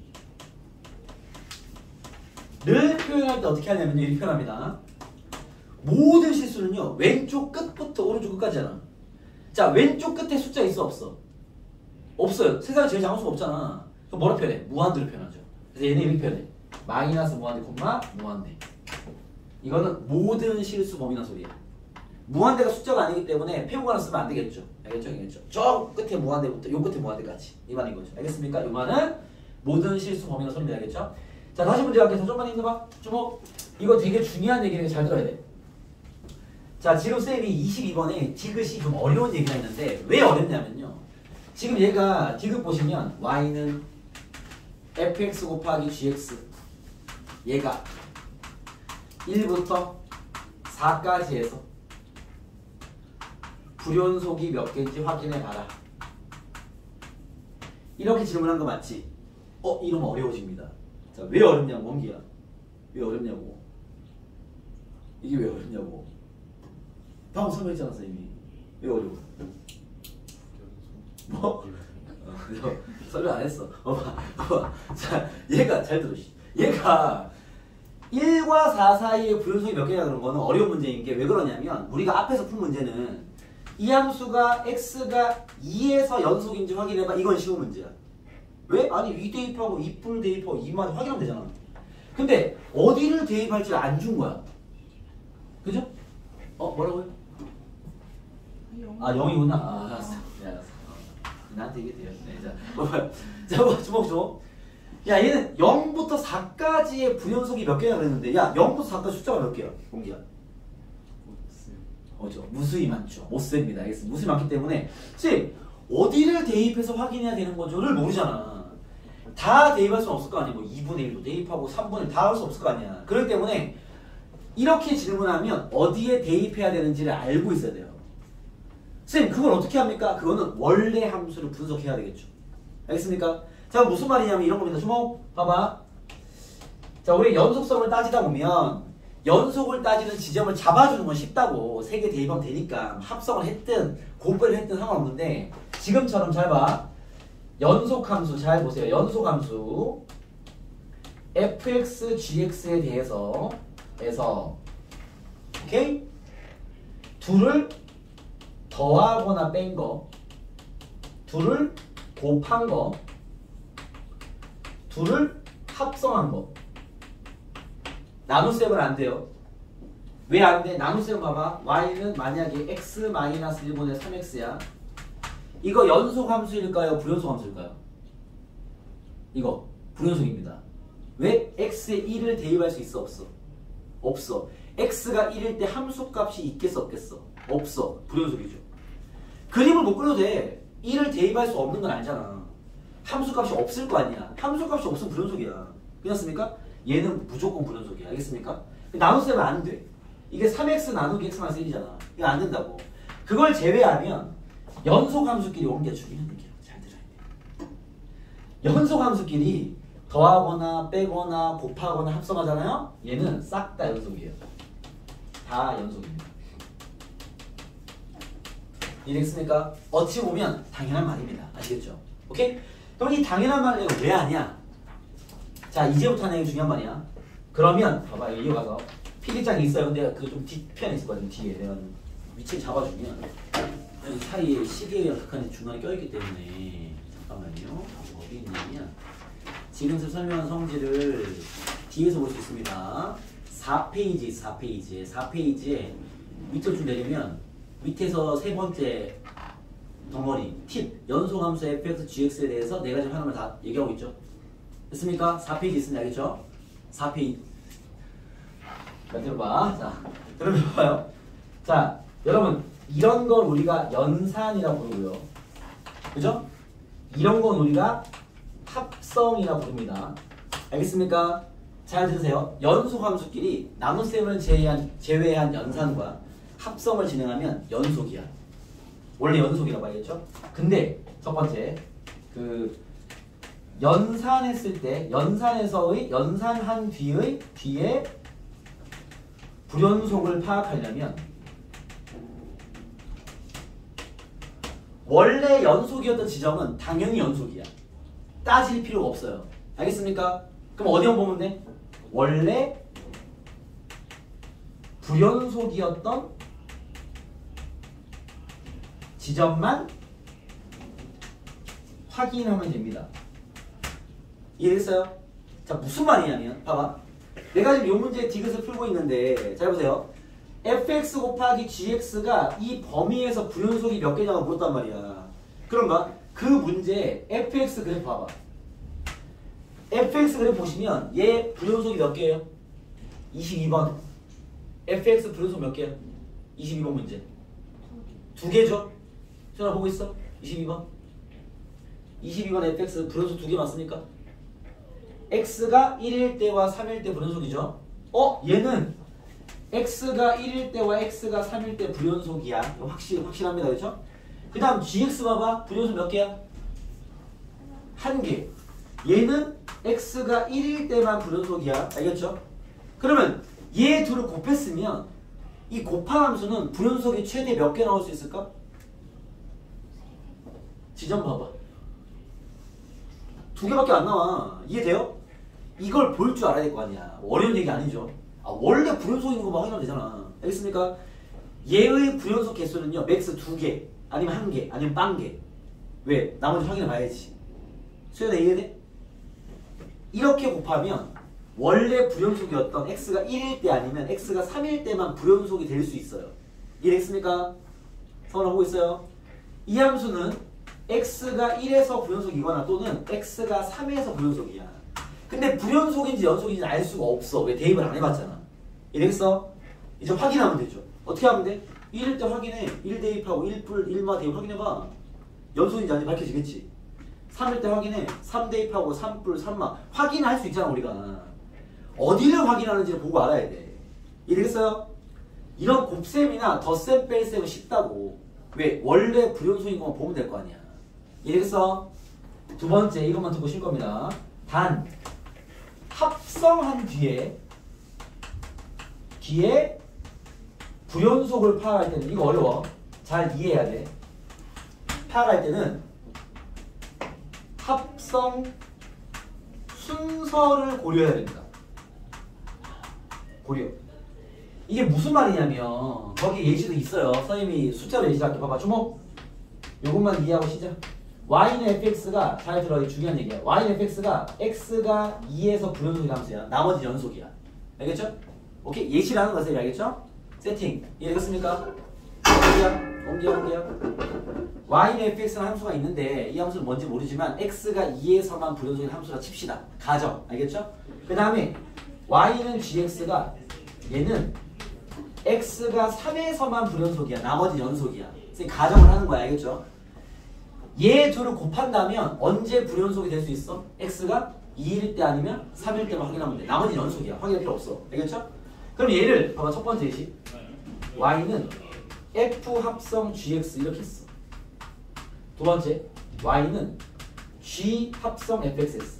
표현할 때 어떻게 하냐면요. 이렇게 표현합니다. 모든 실수는요. 왼쪽 끝부터 오른쪽 끝까지잖아. 자, 왼쪽 끝에 숫자 있어 없어? 없어요. 세상에 제일 작은 수가 없잖아. 그럼 뭐라 표현해? 무한대로 표현하죠. 그래서 얘는 이렇게 표현해. 마이너스 무한대, 콤마 무한대. 이거는 모든 실수 범위란 소리야. 무한대가 숫자가 아니기 때문에 표현관을 쓰면 안 되겠죠. 알겠죠? 알겠죠? 저 끝에 무한대부터 요 끝에 무한대까지. 이 말인 거죠. 알겠습니까? 이 말은 모든 실수 범위란 소리입니다. 알겠죠? 자, 다시 문제 갈게요. 좀만 있나봐. 주목. 이거 되게 중요한 얘기니까 잘 들어야 돼. 자, 지금 쌤이 22번에 디귿이 좀 어려운 얘기가 있는데 왜 어렵냐면요. 지금 얘가 디귿 보시면 y는 fx 곱하기 gx 얘가 1부터 4까지 해서 불연속이 몇 개인지 확인해 봐라. 이렇게 질문한 거 맞지? 이러면 어려워집니다. 자, 왜 어렵냐고, 원기야. 왜 어렵냐고. 이게 왜 어렵냐고. 방금 설명했잖아, 선생님이. 왜 어려워? 뭐? 설명 안 했어. 봐봐. 자, 얘가, 잘 들어. 얘가 1과 4 사이에 불연속이 몇 개냐 그런 거는 어려운 문제인 게 왜 그러냐면 우리가 앞에서 푼 문제는 이 함수가 x가 2에서 연속인지 확인해봐. 이건 쉬운 문제야. 왜? 아니 2 대입하고 2뿔 대입하고 2만 확인하면 되잖아. 근데 어디를 대입할지 안 준 거야. 그죠? 뭐라고요? 0이구나. 알았어. 네, 알았어. 나한테 얘기해요. 네, 자, 봐봐요. 자, 주목. 야, 얘는 0부터 4까지의 불연속이 몇 개냐 그랬는데, 야, 0부터 4까지 숫자가 몇 개야? 공기야. 무수히 많죠. 못 셉니다. 알겠습니다. 무수히 많기 때문에, 쌤, 어디를 대입해서 확인해야 되는 거죠를 모르잖아. 다 대입할 수는 없을 거 아니야. 뭐 2분의 1도 대입하고 3분의 1 다 할 수 없을 거 아니야. 그렇기 때문에, 이렇게 질문하면 어디에 대입해야 되는지를 알고 있어야 돼요. 쌤, 그걸 어떻게 합니까? 그거는 원래 함수를 분석해야 되겠죠. 알겠습니까? 자, 무슨 말이냐면 이런 겁니다. 주목, 봐봐. 자, 우리 연속성을 따지다 보면 연속을 따지는 지점을 잡아주는 건 쉽다고. 3개 대입하면 되니까 합성을 했든 곱배를 했든 상관없는데 지금처럼 잘 봐. 연속함수 잘 보세요. 연속함수 fx, gx에 대해서 오케이? 둘을 더하거나 뺀 거, 둘을 곱한 거, 둘을 합성한 거. 나눗셈은 안 돼요. 왜 안 돼? 나눗셈 봐봐. y는 만약에 x-1분의 3x야. 이거 연속함수일까요? 불연속함수일까요? 이거 불연속입니다. 왜? x에 1을 대입할 수 있어? 없어? 없어. x가 1일 때 함수값이 있겠어? 없겠어? 없어. 불연속이죠. 그림을 못 그려도 돼. 1을 대입할 수 없는 건 알잖아. 함수값이 없을 거 아니야. 함수값이 없으면 불연속이야. 그렇습니까? 얘는 무조건 불연속이야. 알겠습니까? 나눗셈은 안 돼. 이게 3x 나누기 x-1이잖아. 이거 안 된다고. 그걸 제외하면 연속함수끼리 오는 게 중요한 얘기야. 잘 들어야 돼. 연속함수끼리 더하거나 빼거나 곱하거나 합성하잖아요. 얘는 싹 다 연속이에요. 다 연속입니다. 이해됐습니까? 어찌 보면 당연한 말입니다. 아시겠죠? 오케이? 그럼 이 당연한 말을 내가 왜 하냐? 자, 이제부터 하는 게 중요한 말이야. 그러면 봐봐, 이어가서 필기장이 있어요. 근데 그거 좀 뒷편에 있을 거거든. 뒤에 내가 위치를 잡아주면 이 사이에 시계와 극한이 중간에 껴있기 때문에 잠깐만요. 어디 있냐면 지금 설명한 성질을 뒤에서 볼 수 있습니다. 4페이지, 4페이지에 밑으로 좀 내리면 밑에서 세 번째 덩어리 팁 연속함수 fx, gx에 대해서 네 가지 하나만 다 얘기하고 있죠. 됐습니까? 4페이지 있으면 알겠죠? 4페이지. 자, 들어봐. 자, 들어봐요. 자, 여러분 이런 걸 우리가 연산이라고 부르고요. 그죠? 이런 건 우리가 합성이라고 부릅니다. 알겠습니까? 잘 들으세요. 연속함수끼리 나눗셈을 제외한 연산과 합성을 진행하면 연속이야. 원래 연속이라고 알겠죠? 근데 첫 번째 그 연산했을 때 연산에서의 연산한 뒤에 불연속을 파악하려면 원래 연속이었던 지점은 당연히 연속이야. 따질 필요가 없어요. 알겠습니까? 그럼 어디만 보면 돼? 원래 불연속이었던 지점만 확인하면 됩니다. 이해됐어요? 자, 무슨 말이냐면 봐봐. 내가 지금 이 문제 디귿을 풀고 있는데 잘 보세요. fx 곱하기 gx가 이 범위에서 불연속이 몇 개냐고 물었단 말이야. 그런가? 그 문제 fx 그래프 봐봐. fx 그래프 보시면 얘 불연속이 몇 개예요? 22번. fx 불연속 몇 개야? 22번 문제. 2개죠? 전화 보고 있어? 22번. 22번 fx 불연속 2개 맞습니까? x가 1일 때와 3일 때 불연속이죠? 얘는 x가 1일 때와 x가 3일 때 불연속이야. 이거 확실합니다. 그렇죠? 그 다음 gx 봐봐. 불연속 몇 개야? 1개. 얘는 x가 1일 때만 불연속이야. 알겠죠? 그러면 얘 둘을 곱했으면 이 곱한 함수는 불연속이 최대 몇 개 나올 수 있을까? 지점 봐봐. 2개밖에 안 나와. 이해돼요? 이걸 볼 줄 알아야 될 거 아니야. 어려운 얘기 아니죠. 원래 불연속인 거만 확인하면 되잖아. 알겠습니까? 얘의 불연속 개수는요. 맥스 2개 아니면 1개 아니면 빵개. 왜? 나머지 확인해 봐야지. 수연아 이해돼? 이렇게 곱하면 원래 불연속이었던 x가 1일 때 아니면 x가 3일 때만 불연속이 될 수 있어요. 이해됐습니까? 성원아 보고 있어요? 이 함수는 x가 1에서 불연속이거나 또는 x가 3에서 불연속이야. 근데 불연속인지 연속인지 알 수가 없어. 왜? 대입을 안 해봤잖아. 이랬어? 이제 확인하면 되죠. 어떻게 하면 돼? 1일 때 확인해. 1 대입하고 1마 대입 확인해봐. 연속인지 아닌지 밝혀지겠지. 3일 때 확인해. 3 대입하고 3뿔 3마 확인할 수 있잖아 우리가. 어디를 확인하는지를 보고 알아야 돼. 이해됐어요? 이런 곱셈이나 덧셈 뺄셈은 쉽다고. 왜? 원래 불연속인 것만 보면 될 거 아니야. 이해됐어? 두 번째 이것만 듣고 쉴 겁니다. 단 합성한 뒤에 불연속을 파악할 때는 이거 어려워. 잘 이해해야 돼. 파악할 때는 합성 순서를 고려해야 됩니다. 고려. 이게 무슨 말이냐면 거기 예시도 있어요. 선생님이 숫자로 예시할게. 봐봐. 주목. 요것만 이해하고 시작. y는 fx가 잘 들어. 중요한 얘기야. y는 fx가 x가 2에서 불연속이 함수야. 나머지 연속이야. 알겠죠? 오케이? 예시라는 것을 알겠죠? 세팅. 이해되겠습니까? 옮겨. y는 fx라는 함수가 있는데 이 함수는 뭔지 모르지만 x가 2에서만 불연속인 함수라 칩시다. 가정. 알겠죠? 그 다음에 y는 gx가 얘는 x가 3에서만 불연속이야. 나머지 연속이야. 가정을 하는 거야. 알겠죠? 얘 둘을 곱한다면 언제 불연속이 될 수 있어? x가 2일 때 아니면 3일 때만 확인하면 돼. 나머지 연속이야. 확인할 필요 없어. 알겠죠? 그럼 얘를 봐봐. 첫 번째 예시. y는 f 합성 gx 이렇게 했어. 두 번째 y는 g 합성 fxs.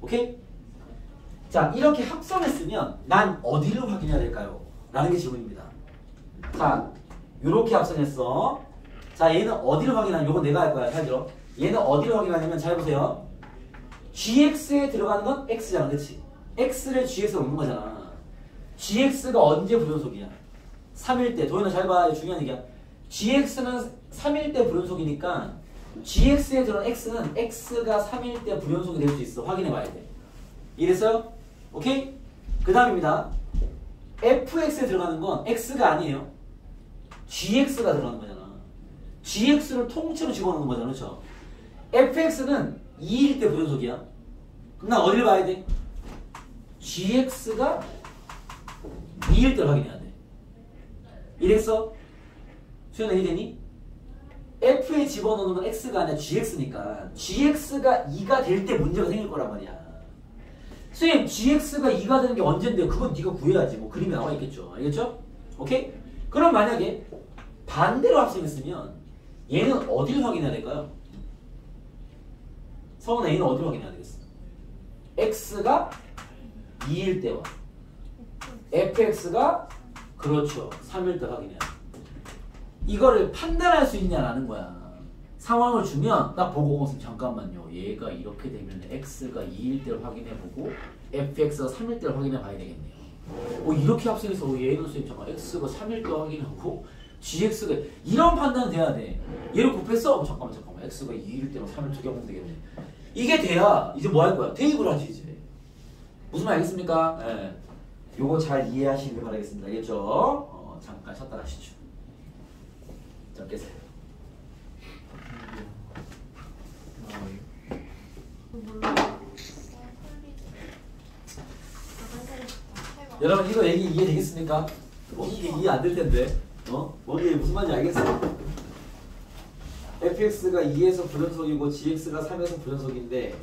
오케이? 자, 이렇게 합성했으면 난 어디를 확인해야 될까요? 라는 게 질문입니다. 자, 이렇게 합성했어. 자, 얘는 어디를 확인하냐? 이건 내가 할 거야. 잘 들어. 얘는 어디를 확인하냐면 잘 보세요. gx에 들어가는 건 x잖아. 그치? x를 gx에 넣는 거잖아. gx가 언제 불연속이야? 3일 때. 도현아 잘 봐. 중요한 얘기야. gx는 3일 때 불연속이니까 gx에 들어간 x는 x가 3일 때 불연속이 될 수 있어. 확인해 봐야 돼. 이해됐어요? 오케이? 그 다음입니다. fx에 들어가는 건 x가 아니에요. gx가 들어가는 거잖아. gx를 통째로 집어넣는 거잖아. 그렇죠? fx는 2일 때 불연속이야. 그럼 난 어디를 봐야 돼? gx가 2일 때를 확인해야 돼. 이랬어? 수연아 이해되니? f에 집어넣는 건 x가 아니라 gx니까 gx가 2가 될 때 문제가 생길 거란 말이야. 선생님 gx가 2가 되는 게 언젠데요? 그건 네가 구해야지. 뭐 그림에 나와 있겠죠. 알겠죠? 오케이? 그럼 만약에 반대로 합성했으면 얘는 어디를 확인해야 될까요? 성은 A는 어디를 확인해야 되겠어? x가 2일 때와 fx가 그렇죠. 3일 때 확인해야 돼. 이거를 판단할 수 있냐라는 거야. 상황을 주면 딱 보고 잠깐만요. 얘가 이렇게 되면 x가 2일 때를 확인해보고 fx가 3일 때를 확인해봐야 되겠네요. 이렇게 합성해서 얘는 선생님 잠깐 x가 3일 때 확인하고 gx가 이런 판단은 돼야 돼. 얘를 곱했어? 잠깐만 x가 2일 때랑 3일 두 개 하면 되겠네. 이게 돼야 이제 뭐 할 거야? 대입을 하지 이제. 무슨 말 알겠습니까? 네. 요거 잘 이해하시길 바라겠습니다. 알겠죠? 잠깐 쉬었다 가시죠. 자, 깨세요. 몰라. 여러분 이거 얘기 이해되겠습니까? 이게 이해 안 될 텐데. 이게 무슨 말인지 알겠어? fx가 2에서 불연속이고 gx가 3에서 불연속인데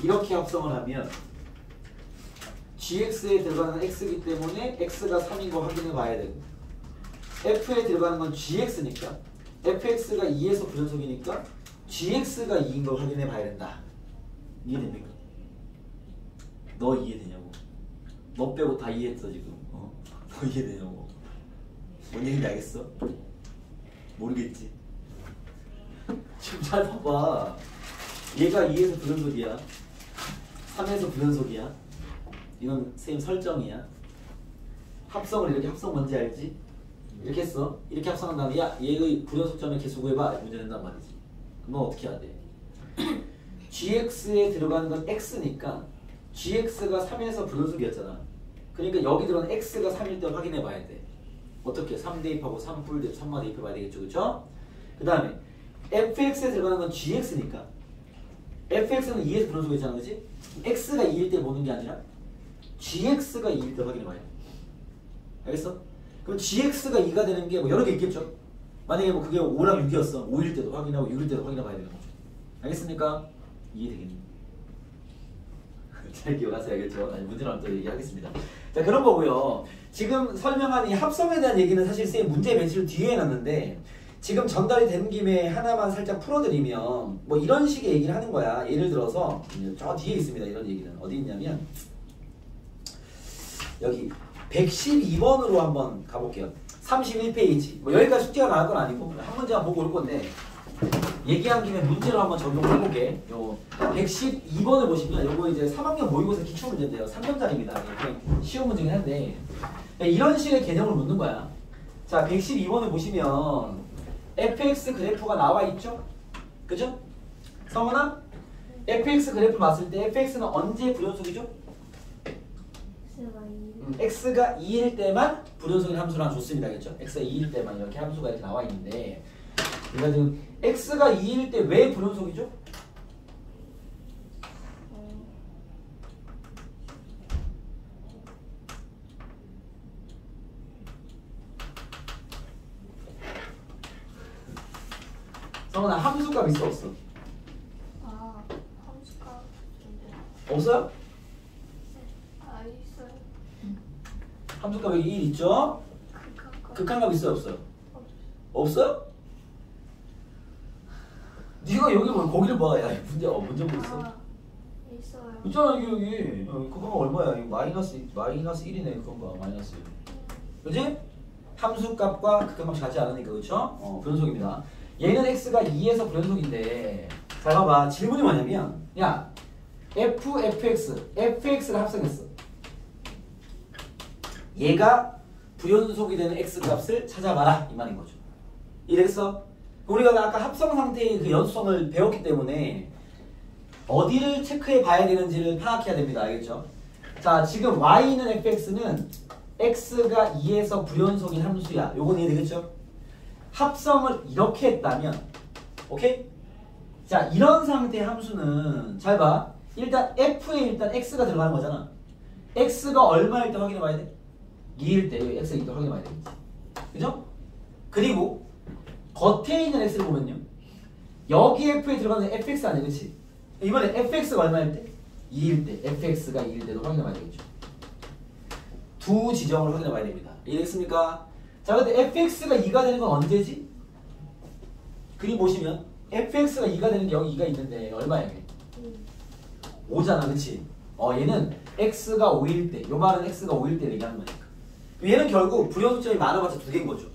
이렇게 합성을 하면 gx에 들어가는 x이기 때문에 x가 3인 거 확인해 봐야 되고 f에 들어가는 건 gx니까 fx가 2에서 불연속이니까 gx가 2인 걸 확인해 봐야 된다. 이해됩니까? 너 이해되냐고? 너 빼고 다 이해했어 지금. 너 이해되냐고? 뭔 얘기인지 알겠어? 모르겠지? 지금 잘 봐봐. 얘가 2에서 불연속이야. 3에서 불연속이야. 이건 선생님 설정이야. 합성을 이렇게 합성 뭔지 알지? 이렇게 했어. 이렇게 합성한 다음에 야 얘의 불연속점의 개수 구해봐. 문제 된단 말이지. 그럼 너 어떻게 해야 돼? gx에 들어가는 건 x니까 gx가 3에서 불연속이었잖아. 그러니까 여기 들어가는 x가 3일 때 확인해 봐야 돼. 어떻게? 3 대입하고 3 풀 대입 3마 대입해 봐야 되겠죠. 그쵸? 그 다음에 fx에 들어가는 건 gx니까 fx는 2에서 불연속이잖아. 그치? x가 2일 때 보는 게 아니라 gx가 2일 때 확인해 봐야 돼. 알겠어? 그럼 gx가 2가 되는 게 뭐 여러 개 있겠죠? 만약에 뭐 그게 5랑 6이었어. 5일 때도 확인하고 6일 때도 확인해 봐야 되는 거죠. 알겠습니까? 이해되겠니? 잘 기억하세요. 알겠죠? 문제는 또 얘기하겠습니다. 자, 그런 거고요. 지금 설명한 이 합성에 대한 얘기는 사실 쌤 문제 멘트를 뒤에 해놨는데 지금 전달이 되는 김에 하나만 살짝 풀어드리면 뭐 이런 식의 얘기를 하는 거야. 예를 들어서 저 뒤에 있습니다. 이런 얘기는 어디 있냐면 여기 112번으로 한번 가볼게요. 31페이지. 뭐 여기까지 숙제가 나올 건 아니고 한 문제만 보고 올 건데 얘기한 김에 문제로 한번 적용해볼게. 요 112번을 보시면 요거 이제 3학년 모의고사 기출 문제인데요. 3점짜리입니다. 쉬운 문제긴 한데 이런 식의 개념을 묻는 거야. 자, 112번을 보시면 fx 그래프가 나와 있죠? 그죠? 성훈아? fx 그래프 봤을 때 fx는 언제 불연속이죠? x가 2일 때만 불연속인 함수를 하나 줬습니다. 그죠? x가 2일 때만 이렇게 함수가 이렇게 나와 있는데 우리가 지금 x가 2일 때 왜 불연속이죠? 성훈아 함수값 있어 없어? 함수값 없어요? 있어요. 함수값 여기 1 있죠? 극한값 있어요 없어요? 없어요? 네가 여기 뭐 거기를 봐. 야 문제 보고 있어. 있어요. 있잖아 여기. 그거가 얼마야? 이거 마이너스 1이네 그건가 마이너스 1. 그지? 함수값과 극한값이 같지 않으니까 그렇죠? 불연속입니다. 얘는 x가 2에서 불연속인데 잘 봐봐. 질문이 뭐냐면 야 fx를 합성했어. 얘가 불연속이 되는 x값을 찾아봐라 이 말인 거죠. 이랬어? 우리가 아까 합성 상태의 그 연속성을 배웠기 때문에 어디를 체크해 봐야 되는지를 파악해야 됩니다. 알겠죠? 자, 지금 y는 fx는 x가 2에서 불연속인 함수야. 요건 이해되겠죠? 합성을 이렇게 했다면 오케이? 자, 이런 상태의 함수는 잘 봐. 일단 f에 일단 x가 들어가는 거잖아. x가 얼마일 때 확인해 봐야 돼? 2일 때 x가 2일 때 확인해 봐야 되겠지. 그죠? 그리고 겉에 있는 x를 보면요. 여기 f에 들어가는 fx 아니야. 그치? 이번에 fx가 얼마일 때? 2일 때 fx가 2일 때도 확인해 봐야 되겠죠. 두 지점을 확인해 봐야 됩니다. 이해됐습니까? 자, 근데 fx가 2가 되는 건 언제지? 그림 보시면 fx가 2가 되는 게 여기 2가 있는데 얼마야 이게? 5잖아, 그치? 얘는 x가 5일 때, 요 말은 x가 5일 때 얘기하는 거니까. 얘는 결국 불연소점이 많아봤자 두 개인 거죠.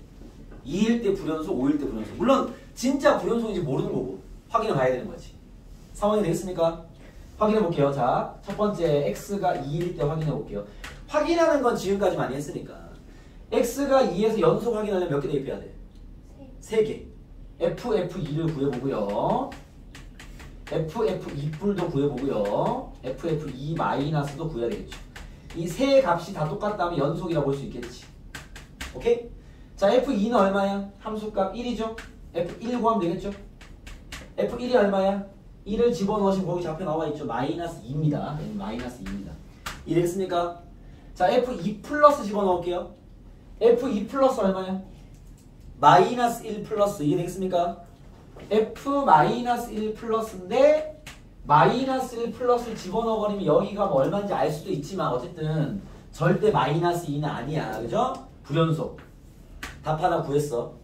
2일 때 불연소, 5일 때 불연소. 물론 진짜 불연소인지 모르는 거고 확인해 봐야 되는 거지. 상황이 되겠습니까? 확인해 볼게요. 자, 첫 번째 x가 2일 때 확인해 볼게요. 확인하는 건 지금까지 많이 했으니까 x가 2에서 연속 확인하려면 몇 개 대입해야 돼? 3개. ff2를 구해보고요. ff2뿔도 구해보고요. ff2 마이너스도 구해야 되겠죠. 이 세 값이 다 똑같다면 연속이라 볼 수 있겠지. 오케이? 자, f2는 얼마야? 함수값 1이죠? f1 구하면 되겠죠? f1이 얼마야? 1을 집어넣으시면 거기 좌표 나와 있죠. 마이너스 2입니다. 마이너스 2입니다. 이해됐습니까? 자, f2 플러스 집어넣을게요. f2 플러스 얼마야? 마이너스 1 플러스. 이해되겠습니까? f-1 플러스인데 마이너스 1 플러스를 집어넣어버리면 여기가 뭐 얼마인지 알 수도 있지만 어쨌든 절대 마이너스 2는 아니야. 그죠? 불연속. 답 하나 구했어.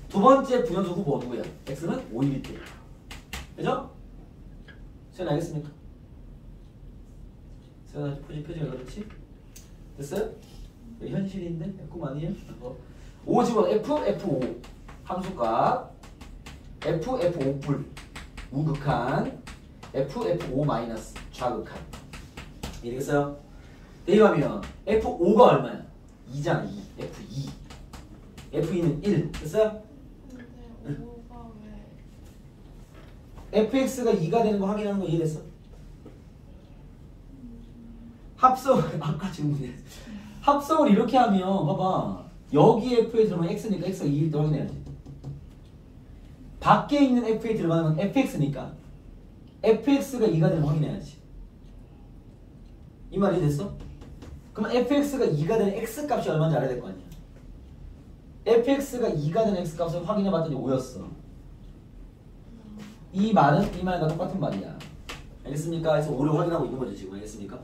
두 번째 불연속 후보 누구야? x는 5일 때. 그죠? 수연 알겠습니까? 수연아 표지가 그렇지? 됐어요? 여기 현실인데? F 아니에요? 5 집어 F5 함수값 F5뿔 우극한 F5 마이너스 좌극한. 이해되겠어요? 대입하면 F5가 얼마야? 2잖아. 2 F2 F2는 1 됐어요? 근데 5가 왜? fx가 2가 되는 거 확인하는 거 이해됐어? 합성 아까 질문에 합성을 이렇게 하면 봐봐 여기 f에 들어가면 x니까 x가 2일 때 확인해야지. 밖에 있는 f에 들어가는 건 fx니까 fx가 2가 되는 거 확인해야지. 이 말이 됐어? 그럼 fx가 2가 되는 x값이 얼마인지 알아야 될 거 아니야. fx가 2가 되는 x값을 확인해 봤더니 5였어. 이 말은 이 말과 똑같은 말이야. 알겠습니까? 그래서 5를 확인하고 있는 거죠 지금. 알겠습니까?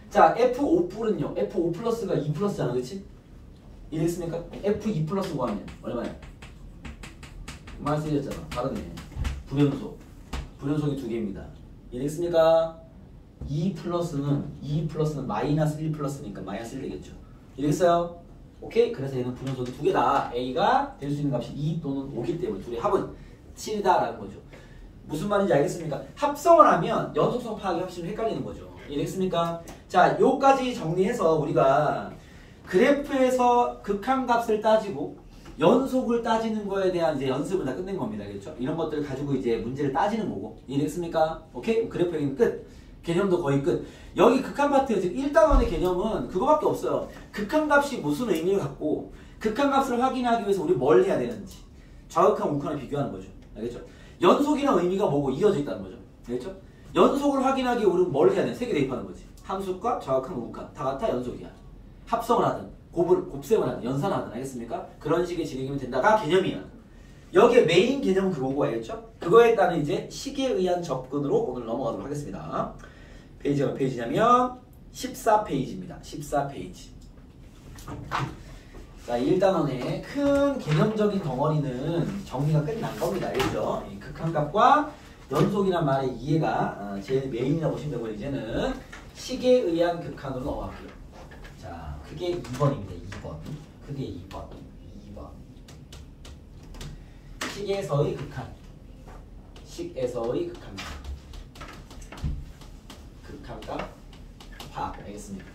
자, F5뿔은요. F5 플러스가 2 플러스잖아. 그치? 이해됐습니까? F2 플러스 구하면 얼마야? 말 쓰였잖아. 다르네. 불연속. 불연속이 두 개입니다. 이해됐습니까? 2 플러스는 마이너스 1 플러스니까 마이너스 1 되겠죠. 이해됐어요? 오케이? 그래서 얘는 불연속이 두 개다. A가 될 수 있는 값이 2 또는 5기 때문에 둘의 합은 7이다라는 거죠. 무슨 말인지 알겠습니까? 합성을 하면 연속성 파악이 확실히 헷갈리는 거죠. 이해됐습니까? 자, 요까지 정리해서 우리가 그래프에서 극한값을 따지고 연속을 따지는 거에 대한 이제 연습을 다 끝낸 겁니다. 알겠죠? 이런 것들을 가지고 이제 문제를 따지는 거고. 이해됐습니까? 오케이? 그래프 얘기는 끝. 개념도 거의 끝. 여기 극한 파트 지금 1단원의 개념은 그거밖에 없어요. 극한값이 무슨 의미를 갖고 극한값을 확인하기 위해서 우리 뭘 해야 되는지 좌극한 우극한을 비교하는 거죠. 알겠죠? 연속이란 의미가 뭐고 이어져 있다는 거죠. 알겠죠? 연속을 확인하기 위해 우리는 뭘 해야 돼? 세 개 대입하는 거지. 함수값, 좌극한, 우극한 다 같아 연속이야. 합성을 하든 곱셈을 하든 연산을 하든 알겠습니까? 그런 식의 진행이면 된다가 개념이야. 여기에 메인 개념은 그거고 알겠죠? 그거에 따른 이제 식에 의한 접근으로 오늘 넘어가도록 하겠습니다. 페이지가 몇 페이지냐면 14페이지입니다. 14페이지. 자, 1단원의 큰 개념적인 덩어리는 정리가 끝난 겁니다. 알겠죠? 이 극한값과 연속이란 말의 이해가 제일 메인이라고 보시면 되고 이제는 식에 의한 극한으로 넘어갈게요. 자, 크게 2번입니다. 2번. 크게 2번. 2번. 식에서의 극한. 식에서의 극한값. 극한값 파악. 알겠습니다.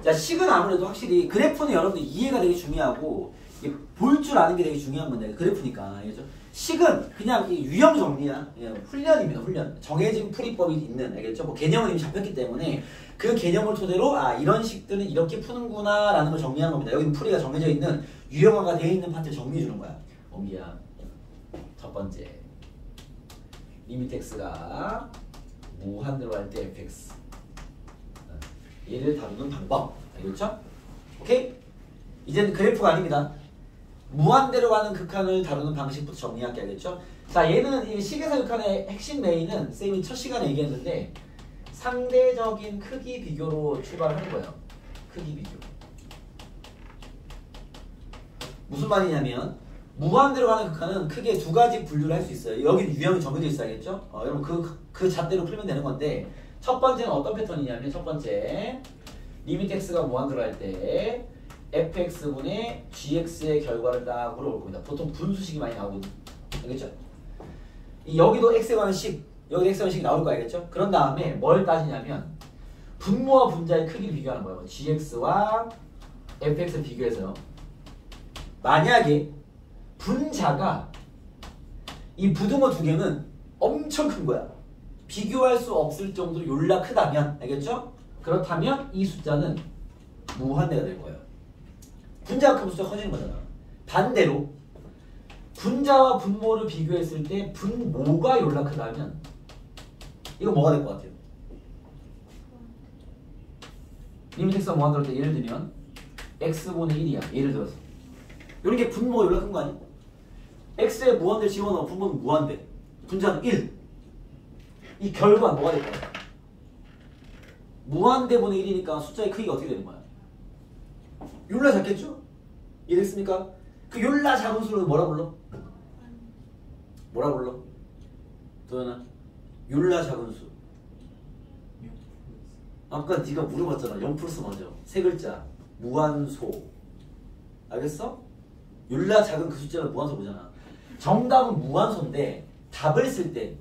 자, 식은 아무래도 확실히 그래프는 여러분들 이해가 되게 중요하고 볼 줄 아는 게 되게 중요한 건데 그래프니까 알겠죠? 식은 그냥 유형 정리야. 훈련입니다. 훈련. 정해진 풀이법이 있는 알겠죠? 뭐 개념은 이미 잡혔기 때문에 그 개념을 토대로 이런 식들은 이렇게 푸는구나 라는 걸 정리하는 겁니다. 여기는 풀이가 정해져 있는 유형화가 되어 있는 파트를 정리해 주는 거야. 옹기야. 첫 번째 리미트 x가 무한대로 할 때 fx 얘를 다루는 방법. 알겠죠? 오케이? 이제는 그래프가 아닙니다. 무한대로 가는 극한을 다루는 방식부터 정리할게. 알겠죠? 자, 얘는 이 식에서 극한의 핵심 메인은 쌤이 첫 시간에 얘기했는데 상대적인 크기 비교로 출발하는 거예요. 크기 비교. 무슨 말이냐면 무한대로 가는 극한은 크게 두 가지 분류를 할 수 있어요. 여기 유형이 정해져 있어야겠죠? 여러분 그 잣대로 풀면 되는 건데 첫 번째는 어떤 패턴이냐면 첫 번째 리미트 x가 무한대로 할 때 fx분의 gx의 결과를 딱 물어볼 겁니다. 보통 분수식이 많이 나오거든요. 알겠죠? 여기도 x에 관한 식, 여기도 x에 관한 식이 나올 거 알겠죠? 그런 다음에 뭘 따지냐면 분모와 분자의 크기를 비교하는 거예요. gx와 fx를 비교해서요. 만약에 분자가 이 부등호 두 개는 엄청 큰 거야. 비교할 수 없을 정도로 졸라 크다면, 알겠죠? 그렇다면 이 숫자는 무한대가 될 거예요. 분자가 크면 숫자가 커지는 거잖아. 반대로 분자와 분모를 비교했을 때 분모가 졸라 크다면 이거 뭐가 될 것 같아요? 리미트 x가 무한대로 할 때 예를 들면 x분의 1이야. 예를 들어서 이런 게 분모가 졸라 큰 거 아니야? x에 무한대를 집어넣어. 분모는 무한대. 분자는 1. 이 결과는 뭐가 될 거야? 무한대분의 1이니까 숫자의 크기가 어떻게 되는 거야? 욜라 작겠죠? 이해됐습니까? 그 욜라 작은 수를 뭐라 불러? 뭐라 불러? 도현아, 욜라 작은 수. 아까 네가 물어봤잖아. 0 플러스 맞아. 세 글자. 무한소. 알겠어? 욜라 작은 그 숫자를 무한소 보잖아. 정답은 무한소인데 답을 쓸 때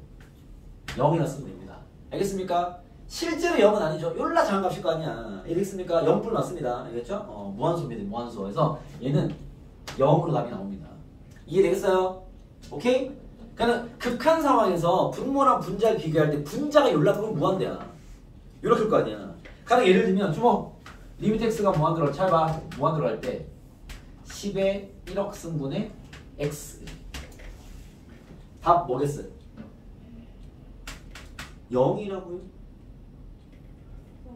0이라 쓰면 됩니다. 알겠습니까? 실제로 0은 아니죠. 욜라 작은 값일 거 아니야. 알겠습니까? 0불 맞습니다. 알겠죠? 무한소입니다. 무한소. 그래서 얘는 0으로 답이 나옵니다. 이해되겠어요? 오케이? 그러니까 극한 상황에서 분모랑 분자를 비교할 때 분자가 욜라 크면 무한대야. 요렇게 클 거 아니야. 가령 예를 들면 주목. 리미트 x가 무한대로 잘 봐. 무한대로 할 때 10의 1억 승분의 x. 답 뭐겠어요? 0이라고요?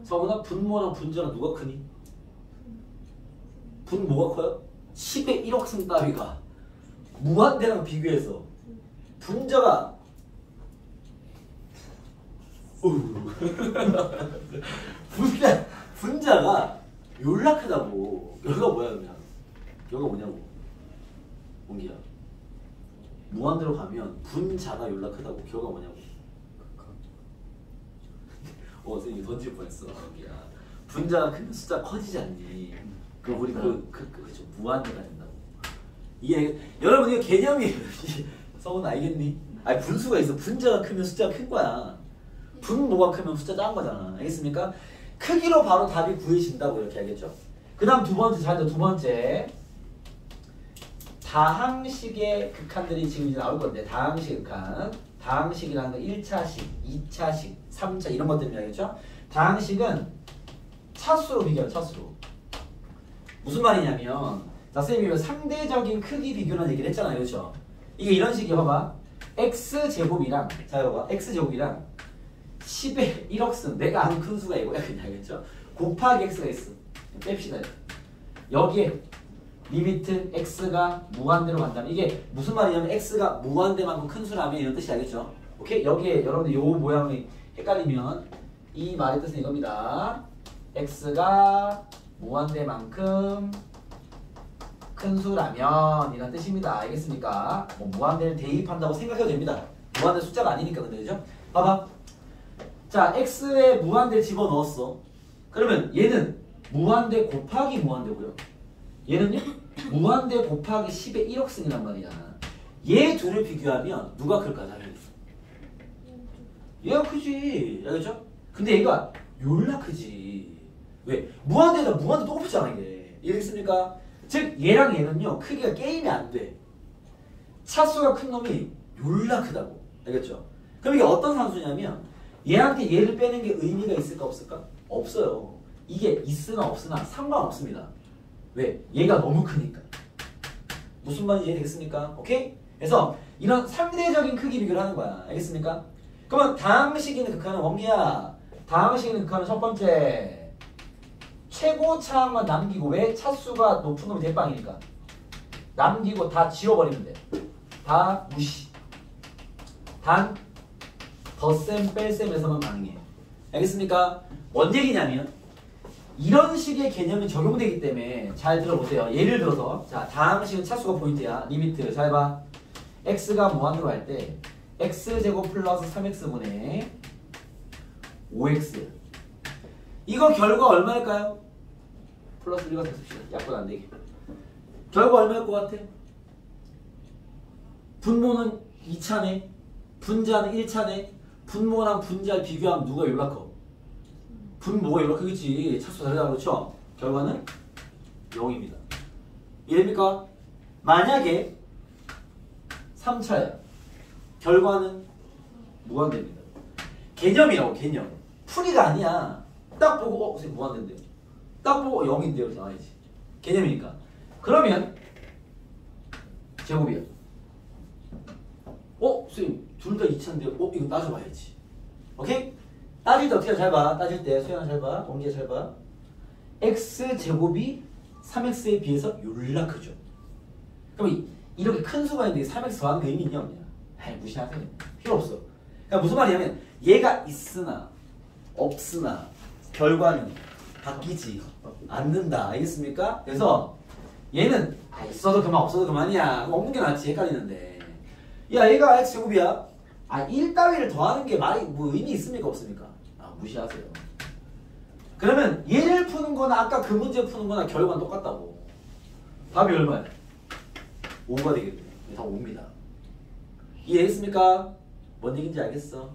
서훈아, 분모랑 분자랑 누가 크니? 분모가 커요? 10의 1억 승 따위가 무한대랑 비교해서 분자가 분자가 졸라 크다고. 여기가 뭐야 그냥? 여기가 뭐냐고? 몽기야. 무한대로 가면 분자가 졸라 크다고. 기호가 뭐냐고? 선생님이 던질 뻔했어. 몽기야. 분자가 크면 숫자 커지지 않니? 그럼 우리 그죠 무한대가 된다고. 이게 여러분 이거 개념이에요. 성은 알겠니? 아니 분수가 있어. 분자가 크면 숫자가 큰 거야. 분모가 크면 숫자 작은 거잖아. 알겠습니까? 크기로 바로 답이 구해진다고 이렇게 알겠죠? 그 다음 두 번째, 자, 두 번째. 다항식의 극한들이 지금 이제 나올 건데, 다항식 극한. 다항식이라는 건 1차식, 2차식, 3차 이런 것들이 알겠죠? 다항식은 차수로 비교해요, 차수로. 무슨 말이냐면, 자, 선생님이 상대적인 크기 비교라는 얘기를 했잖아요, 그렇죠? 이게 이런 식이야, 봐봐. x제곱이랑, 자, 봐봐. x제곱이랑 10의 1억 승, 내가 아는 큰 수가 이거야 그냥 알겠죠? 곱하기 x가 있어. 뺍시다. 여기에 리미트 x가 무한대로 간다면 이게 무슨 말이냐면 x가 무한대만큼 큰 수라면 이런 뜻이 알겠죠? 오케이? 여기에 여러분들 요 모양이 헷갈리면 이 말의 뜻은 이겁니다. x가 무한대만큼 큰 수라면 이런 뜻입니다. 알겠습니까? 뭐 무한대를 대입한다고 생각해도 됩니다. 무한대 숫자가 아니니까 근데 그죠? 봐봐. 자, x에 무한대 집어넣었어. 그러면 얘는 무한대 곱하기 무한대고요. 얘는요? 무한대 곱하기 10의 1억 승이란 말이야. 얘 둘을 비교하면 누가 클까? 당연히 얘가 크지. 알겠죠? 근데 얘가 졸라 크지. 왜? 무한대에다 무한대 똑같잖아 이게. 이해됐습니까? 즉 얘랑 얘는요 크기가 게임이 안 돼. 차수가 큰 놈이 졸라 크다고. 알겠죠? 그럼 이게 어떤 상수냐면 얘한테 얘를 빼는 게 의미가 있을까 없을까? 없어요. 이게 있으나 없으나 상관없습니다. 왜? 얘가 너무 크니까. 무슨 말인지 이해되겠습니까? 오케이? 그래서 이런 상대적인 크기 비교를 하는 거야. 알겠습니까? 그러면 다항식 있는 극한은 원기야. 다항식 있는 극한은 첫 번째 최고차항만 남기고 왜? 차수가 높은 놈이 대빵이니까 남기고 다 지워버리면 돼. 다 무시. 단 덧셈 뺄셈에서만 가능해. 알겠습니까? 뭔 얘기냐면 이런 식의 개념이 적용되기 때문에 잘 들어보세요. 예를 들어서 자 다음 식은 차수가 포인트야. 리미트 잘 봐. x가 무한으로 할 때 x제곱 플러스 3x분의 5x 이거 결과 얼마일까요? 플러스 1과 됐습시다. 약분 안 되게. 결과 얼마일 것 같아? 분모는 2차네. 분자는 1차네. 분모랑 분자를 비교하면 누가 열라 커? 분모가 열라 크겠지. 차수 다르다 그렇죠? 결과는 0입니다. 이해됩니까? 만약에 3차야. 결과는 무한대입니다. 개념이라고 개념. 풀이가 아니야. 딱 보고 선생님 무한대인데요. 딱 보고 0인데요. 그래서 나와야지. 개념이니까. 그러면 제곱이야. 선생님 둘 다 2차인데 이거 따져봐야지. 오케이? 따질 때 어떻게 잘 봐. 따질 때 수연아 잘 봐. 원기야 잘 봐. x제곱이 3x에 비해서 요라 크죠. 그럼 이렇게 큰 수가 있는데 3x 더하는 게 의미 있냐 없냐? 아이 무시하세요. 필요 없어. 그러니까 무슨 말이냐면 얘가 있으나 없으나 결과는 바뀌지 않는다. 알겠습니까? 그래서 얘는 있어도 그만 없어도 그만이야. 없는 게 낫지. 헷갈리는데. 야 얘가 x제곱이야. 1 따위를 더하는 게 말이 뭐 의미 있습니까 없습니까? 무시하세요. 그러면 얘를 푸는 거나 아까 그 문제 푸는 거나 결과는 똑같다고. 답이 얼마야? 5가 되겠네. 다 5입니다. 이해했습니까? 뭔 얘기인지 알겠어?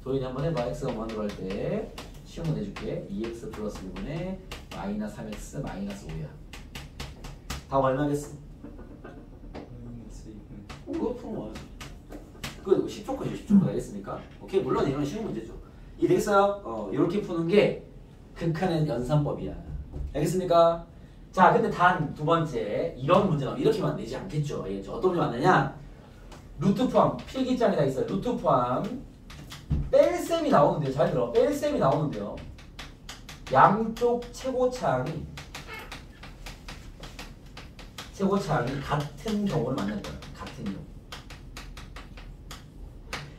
도인이 한번 해봐. x가 무한으로 할 때 쉬운 거 내줄게. 2x 플러스 1분의 마이너스 3x 마이너스 5야. 답 얼마겠어? 그거 풀면 와요. 그 10초까지 10초까지 알겠습니까? 오케이, 물론 이건 쉬운 문제죠. 이해되겠어요? 이렇게 푸는 게 극한의 연산법이야. 알겠습니까? 자, 근데 단 두 번째 이런 문제가 이렇게만 내지 않겠죠. 알겠죠? 어떤 문제 만나냐? 루트 포함 필기장에 다 있어요. 루트 포함 뺄셈이 나오는데요. 잘 들어. 뺄셈이 나오는데요. 양쪽 최고차항이 같은 경우를 만날 거예요. 같은 경우.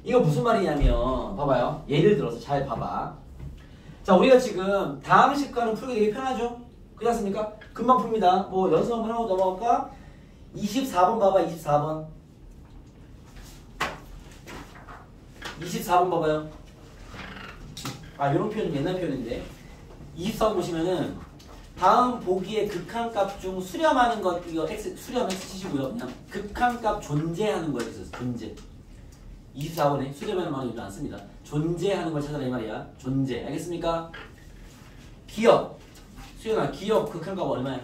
이거 무슨 말이냐면 봐봐요. 예를 들어서 잘 봐봐. 자, 우리가 지금 다음 식과는 풀기 되게 편하죠? 그렇지 않습니까? 금방 풉니다. 뭐 연습 한번 하고 넘어갈까? 24번 봐봐. 24번. 24번 봐봐요. 이런 표현은 옛날 표현인데 24번 보시면은 다음 보기의 극한값 중 수렴하는 것 이거 x 수렴 x 치시고요. 그냥 극한값 존재하는 거에 있어서 존재. 24번에 수렴하는 말은 이거 안 씁니다. 존재하는 걸 찾아라 이 말이야. 존재. 알겠습니까? 기억. 수연아, 기억 극한값 얼마야?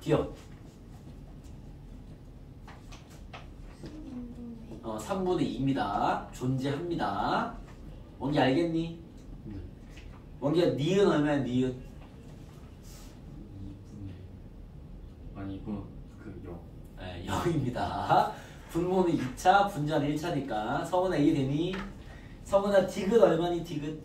기억. 3분의 2입니다. 존재합니다. 원기 알겠니? 네. 원기야, 니은 얼마야? 니은? 2분의 아니고 그 0. 네, 0입니다. 분모는 2차, 분자는 1차니까 성은아 이해되니? 성은아 디귿 얼마니? 디귿?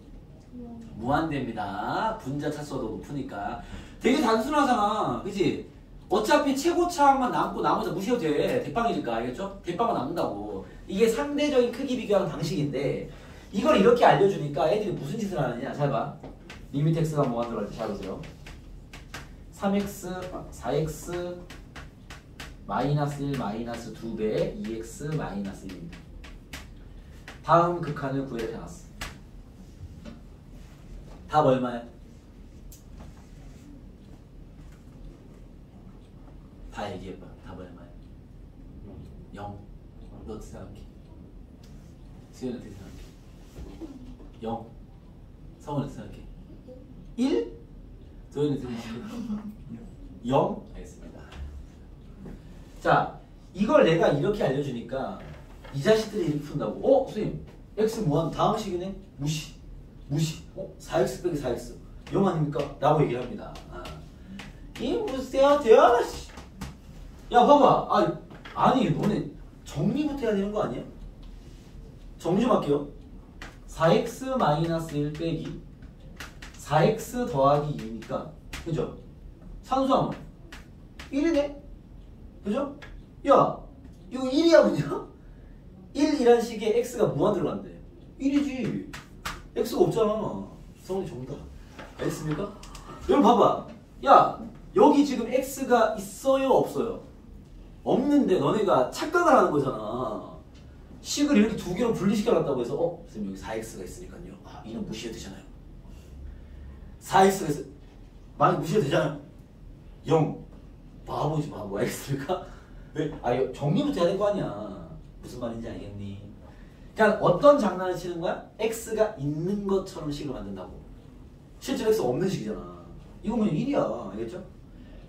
무한대입니다. 분자 차수가 더 높으니까 되게 단순하잖아. 그치? 어차피 최고차항만 남고 나머지 무시해도 돼. 대빵이니까. 알겠죠? 대빵은 남는다고. 이게 상대적인 크기 비교하는 방식인데 이걸 이렇게 알려주니까 애들이 무슨 짓을 하느냐. 잘 봐. 리미트 x가 무한대로 할 때 잘 보세요. 3x, 4x 마이너스 1 마이너스 2배 2x 마이너스 1입니다. 다음 극한을 구해서 해놨어. 답 얼마야? 다 얘기해봐. 답 얼마야? 0. 너 어떻게 생각해? 수연이 어떻게 생각해? 0. 성은 어떻게 생각해? 1? 도현이 어떻게 생각해? 0? 알겠습니다. 자, 이걸 내가 이렇게 알려주니까 이 자식들이 이렇게 푼다고. 선생님 x 무한 다음 식이네? 무시. 4x 빼기 4x 0 아닙니까? 라고 얘기를 합니다. 이 무슨 대화가 야 봐봐. 아니 너네 정리부터 해야 되는 거 아니야? 정리 좀 할게요. 4x 마이너스 1 빼기 4x 더하기 2니까 그죠? 산수하면 1이네? 그죠? 야 이거 1이야 그냥? 1이란 식의 x가 무한대로 간대. 1이지. x가 없잖아. 성훈이 정답. 알겠습니까? 여러분 봐봐. 야 여기 지금 x가 있어요 없어요? 없는데 너네가 착각을 하는 거잖아. 식을 이렇게 두 개로 분리시켜놨다고 해서 선생님 여기 4x가 있으니까요. 아 이는 무시해도 되잖아요. 4x가 있어. 만약 무시해도 되잖아요. 0. 바보지 바보. 알겠습니까? 왜? 정리부터 해야 될 거 아니야. 무슨 말인지 알겠니? 그러니까 어떤 장난을 치는 거야? x가 있는 것처럼 식을 만든다고. 실제로 x가 없는 식이잖아. 이건 그냥 1이야. 알겠죠?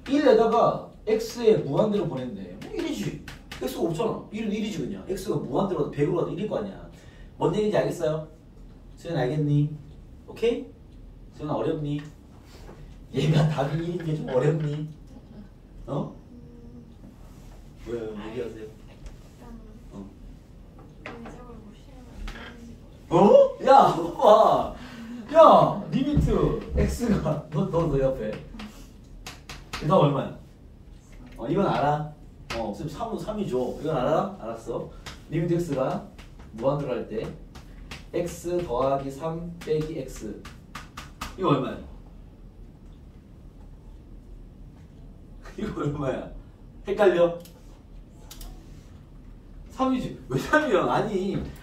1에다가 x에 무한대로 보냈는데 뭐 1이지. x가 없잖아. 1은 1이지 그냥. x가 무한대로 가도 100으로 가도 1일 거 아니야. 뭔 얘기인지 알겠어요? 수연 알겠니? 오케이? 수연 어렵니? 얘가 답이 1인 게 좀 어렵니? 어? 왜 얘기하세요? 문제를 무시하면 안 되는지. 야, 봐봐. 야, 리미트 x가 너 옆에. 이거 얼마야? 이건 알아. 선생님 3은 3이죠. 이건 알아? 알았어. 리미트 x가 무한대로 할 때 x 더하기 3 빼기 x. 이거 얼마야? 이거 얼마야? 헷갈려? 3이지. 왜 3이야?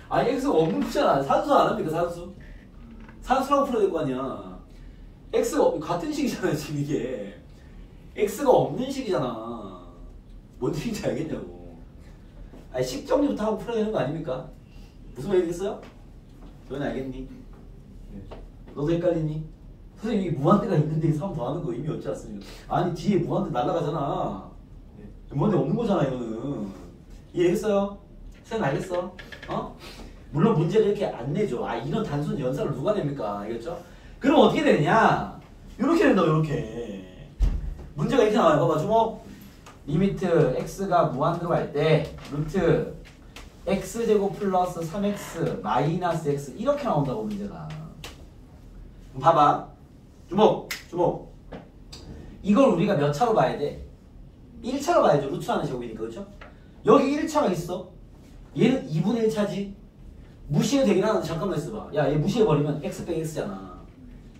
아니 x가 없는 거잖아. 산수 안 합니까? 산수? 산수라고 풀어야 될 거 아니야. x가 같은 식이잖아 지금 이게. x가 없는 식이잖아. 뭔 얘기인지 알겠냐고. 식 정리부터 하고 풀어야 되는 거 아닙니까? 무슨 말이겠어요? 너는 알겠니? 너도 헷갈리니? 선생님 이게 무한대가 있는데 3 더하는 거 의미 없지 않습니까? 아니 뒤에 무한대 날아가잖아. 무한대 없는 거잖아 이거는. 이해했어요? 선생님 알겠어? 물론 문제를 이렇게 안 내죠. 이런 단순 연산을 누가 냅니까? 알겠죠? 그럼 어떻게 되느냐? 이렇게 된다 이렇게. 문제가 이렇게 나와요. 봐봐 주목. 리미트 x가 무한대로 갈 때 루트 x제곱 플러스 3x 마이너스 x 이렇게 나온다고 문제가. 봐봐. 주목. 이걸 우리가 몇 차로 봐야 돼? 1차로 봐야죠. 루트하는 제곱이니까 그렇죠? 여기 1차가 있어. 얘는 2분의 1차지. 무시해도 되긴 하는데 잠깐만 있어봐. 야 얘 무시해버리면 x 빼기 x잖아.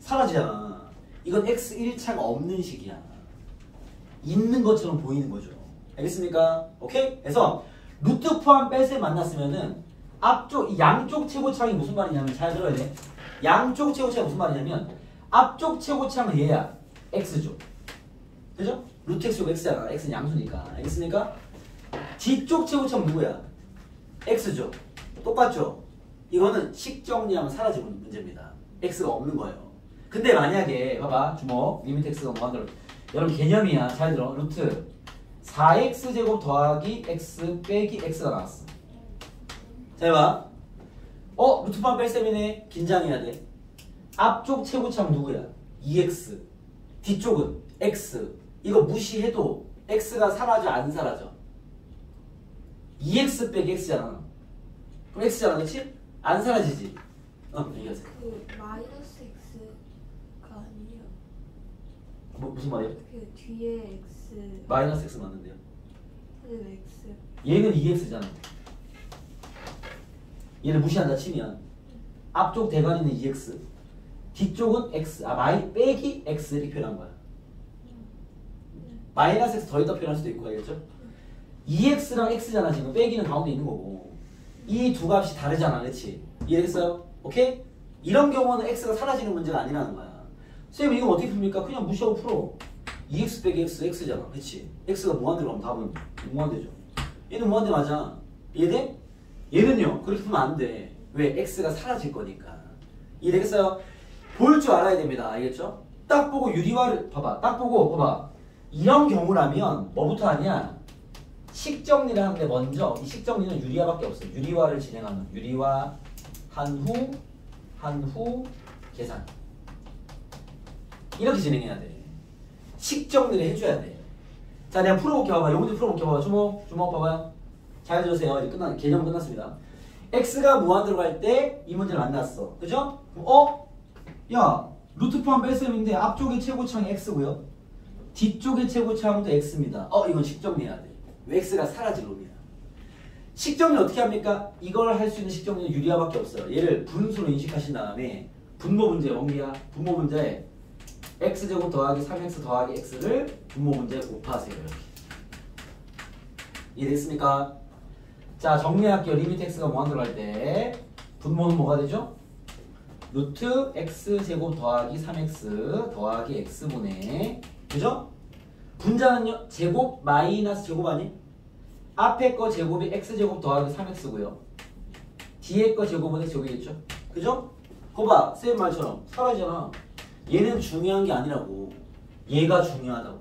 사라지잖아. 이건 x 1차가 없는 식이야. 있는 것처럼 보이는 거죠. 알겠습니까? 오케이? 그래서 루트 포함 뺄셈 만났으면은 앞쪽 양쪽 최고차항이 무슨 말이냐면 잘 들어야 돼. 양쪽 최고차항이 무슨 말이냐면 앞쪽 최고차항은 얘야. x죠. 그죠? 루트 x제곱 x잖아. x는 양수니까. 알겠습니까? 뒤쪽 최고차항은 누구야? x죠. 똑같죠? 이거는 식 정리하면 사라지는 문제입니다. x가 없는 거예요. 근데 만약에 봐봐 주목. 리미트 x가 무한대로. 여러분 개념이야. 잘 들어. 루트 4x제곱 더하기 x 빼기 x가 나왔어. 자 해봐. 루트 포함 뺄셈이네. 긴장해야 돼. 앞쪽 최고차항 누구야? 2x. 뒤쪽은 x. 이거 무시해도 x가 사라져 안 사라져? 2x 빼기 x잖아. 그럼 x잖아 그렇지? 안 사라지지? 얘기하세요. 그 마이너스 x가 아니에요. 무슨 말이야? 그 뒤에 x. 마이너스 x 맞는데요. 선생님 x. 얘는 2x잖아. 얘를 무시한다 치면 앞쪽 대괄호는 2x, 뒤쪽은 x, 빼기 x 이렇게 표현한 거야. 마이너스 x 더했다 표현할 수도 있고 알겠죠? 2x랑 x잖아 지금. 빼기는 가운데 있는 거고 이 두 값이 다르잖아. 그렇지? 이해했어요? 오케이? 이런 경우는 x가 사라지는 문제가 아니라는 거야. 선생님 이건 어떻게 풉니까? 그냥 무시하고 풀어. 2x 빼기 x, x잖아. 그렇지? x가 무한대로 가면 답은 무한대죠. 얘는 무한대 맞아. 이해돼? 얘는요. 그렇게 풀면 안 돼. 왜? x가 사라질 거니까. 이해되겠어요? 볼 줄 알아야 됩니다. 알겠죠? 딱 보고 유리화를 봐봐. 딱 보고 봐봐. 이런 경우라면 뭐부터 하냐? 식 정리를 하는데 먼저 이 식 정리는 유리화밖에 없어요. 유리화를 진행하는 유리화 한 후 계산. 이렇게 진행해야 돼. 식 정리를 해줘야 돼. 자, 내가 풀어볼게. 봐봐. 요 문제 풀어볼게. 봐봐. 주목 봐봐요. 잘 들으세요. 이제 개념 끝났습니다. x가 무한대로 갈 때 이 문제를 만났어. 그죠? 야, 루트 포함 뺄셈인데 앞쪽의 최고차항이 x고요. 뒤쪽의 최고차항도 x입니다. 이건 식 정리해야 돼. 왜 x가 사라질 놈이야. 식정리 어떻게 합니까? 이걸 할 수 있는 식정리는 유리화밖에 없어요. 얘를 분수로 인식하신 다음에 분모 문제 원기야. 분모 문제에 x제곱 더하기 3x 더하기 x를 분모 문제에 곱하세요. 이렇게. 이해됐습니까? 자, 정리할게요. 리미트 x가 무한대로 할 때 분모는 뭐가 되죠? 루트 x제곱 더하기 3x 더하기 x분의, 그죠? 분자는요? 제곱 마이너스 제곱 아니? 앞에 거 제곱이 x제곱 더하기 3x고요. 뒤에 거 제곱은 x제곱이겠죠? 그죠? 거봐, 쌤 말처럼 사라지잖아. 얘는 중요한 게 아니라고. 얘가 중요하다고.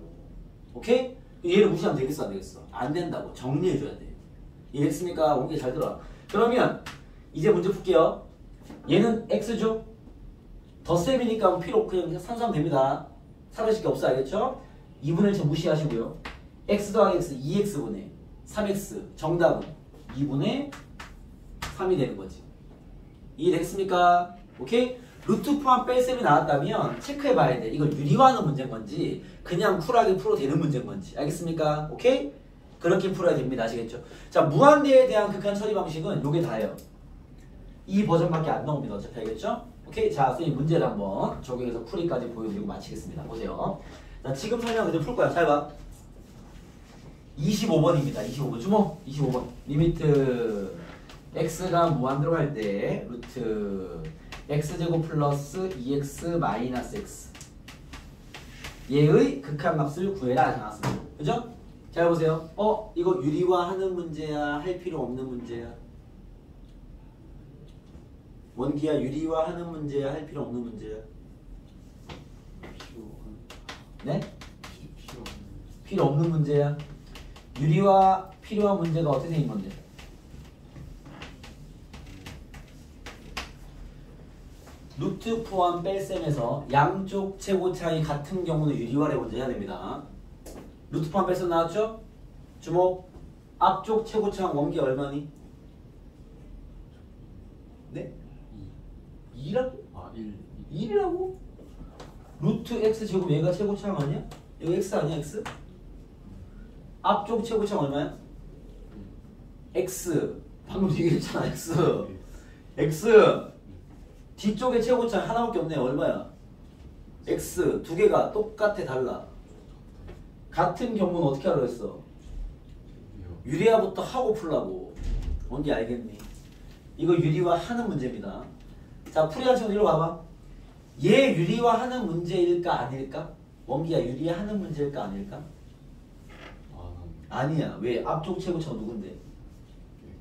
오케이? 얘를 무시하면 되겠어 안 되겠어? 안 된다고. 정리해줘야 돼. 이해됐습니까? 원기 잘 들어. 그러면 이제 문제 풀게요. 얘는 x죠? 덧셈이니까 필요 없고 그냥 산수하면 됩니다. 사라질 게 없어. 알겠죠? 2분의 1 무시하시고요. x 더하기 x 2x분의 3x 정답은 2분의 3이 되는 거지. 이해됐습니까? 오케이? 루트 포함 뺄셈이 나왔다면 체크해봐야 돼. 이걸 유리화하는 문제인 건지 그냥 쿨하게 풀어도 되는 문제인 건지. 알겠습니까? 오케이? 그렇게 풀어야 됩니다. 아시겠죠? 자, 무한대에 대한 극한 처리 방식은 요게 다예요. 이 버전밖에 안 나옵니다. 어차피 알겠죠? 오케이? 자, 선생님 문제를 한번 적용해서 풀이까지 보여드리고 마치겠습니다. 보세요. 자, 지금 설명 그대로 풀 거야. 잘 봐. 25번입니다. 25번. 주모. 25번. 리미트 x가 무한대로 갈 때 루트 x제곱 플러스 2x 마이너스 x 얘의 극한값을 구해라 나왔습니다. 그죠? 잘 보세요. 이거 유리화하는 문제야? 할 필요 없는 문제야? 원기야, 유리화하는 문제야? 할 필요 없는 문제야? 네? 필요 없는 문제야? 유리화 필요한 문제가 어떻게 생긴 건데? 루트 포함 뺄셈에서 양쪽 최고 차이 같은 경우는 유리화를 먼저 해야 됩니다. 루트 포함 뺄셈 나왔죠? 주목. 앞쪽 최고 차이 원기 얼마니? 네? 2라고? 아, 1. 1이라고? 루트 x 제곱 얘가 최고 차이 아니야? 이거 x 아니야 x? 앞쪽 최고 차이 얼마야? x. 방금 얘기했잖아 x. x. 뒤쪽에 최고 차이 하나밖에 없네. 얼마야? x. 두 개가 똑같아 달라. 같은 경우는 어떻게 하라고 했어? 유리화부터 하고 풀라고. 뭔지 알겠니? 이거 유리화 하는 문제입니다. 자, 풀이한 친구 이리로 와봐. 얘 유리화 하는 문제일까 아닐까? 원기야, 유리화 하는 문제일까 아닐까? 아니야. 왜? 앞쪽 최고차가 누군데?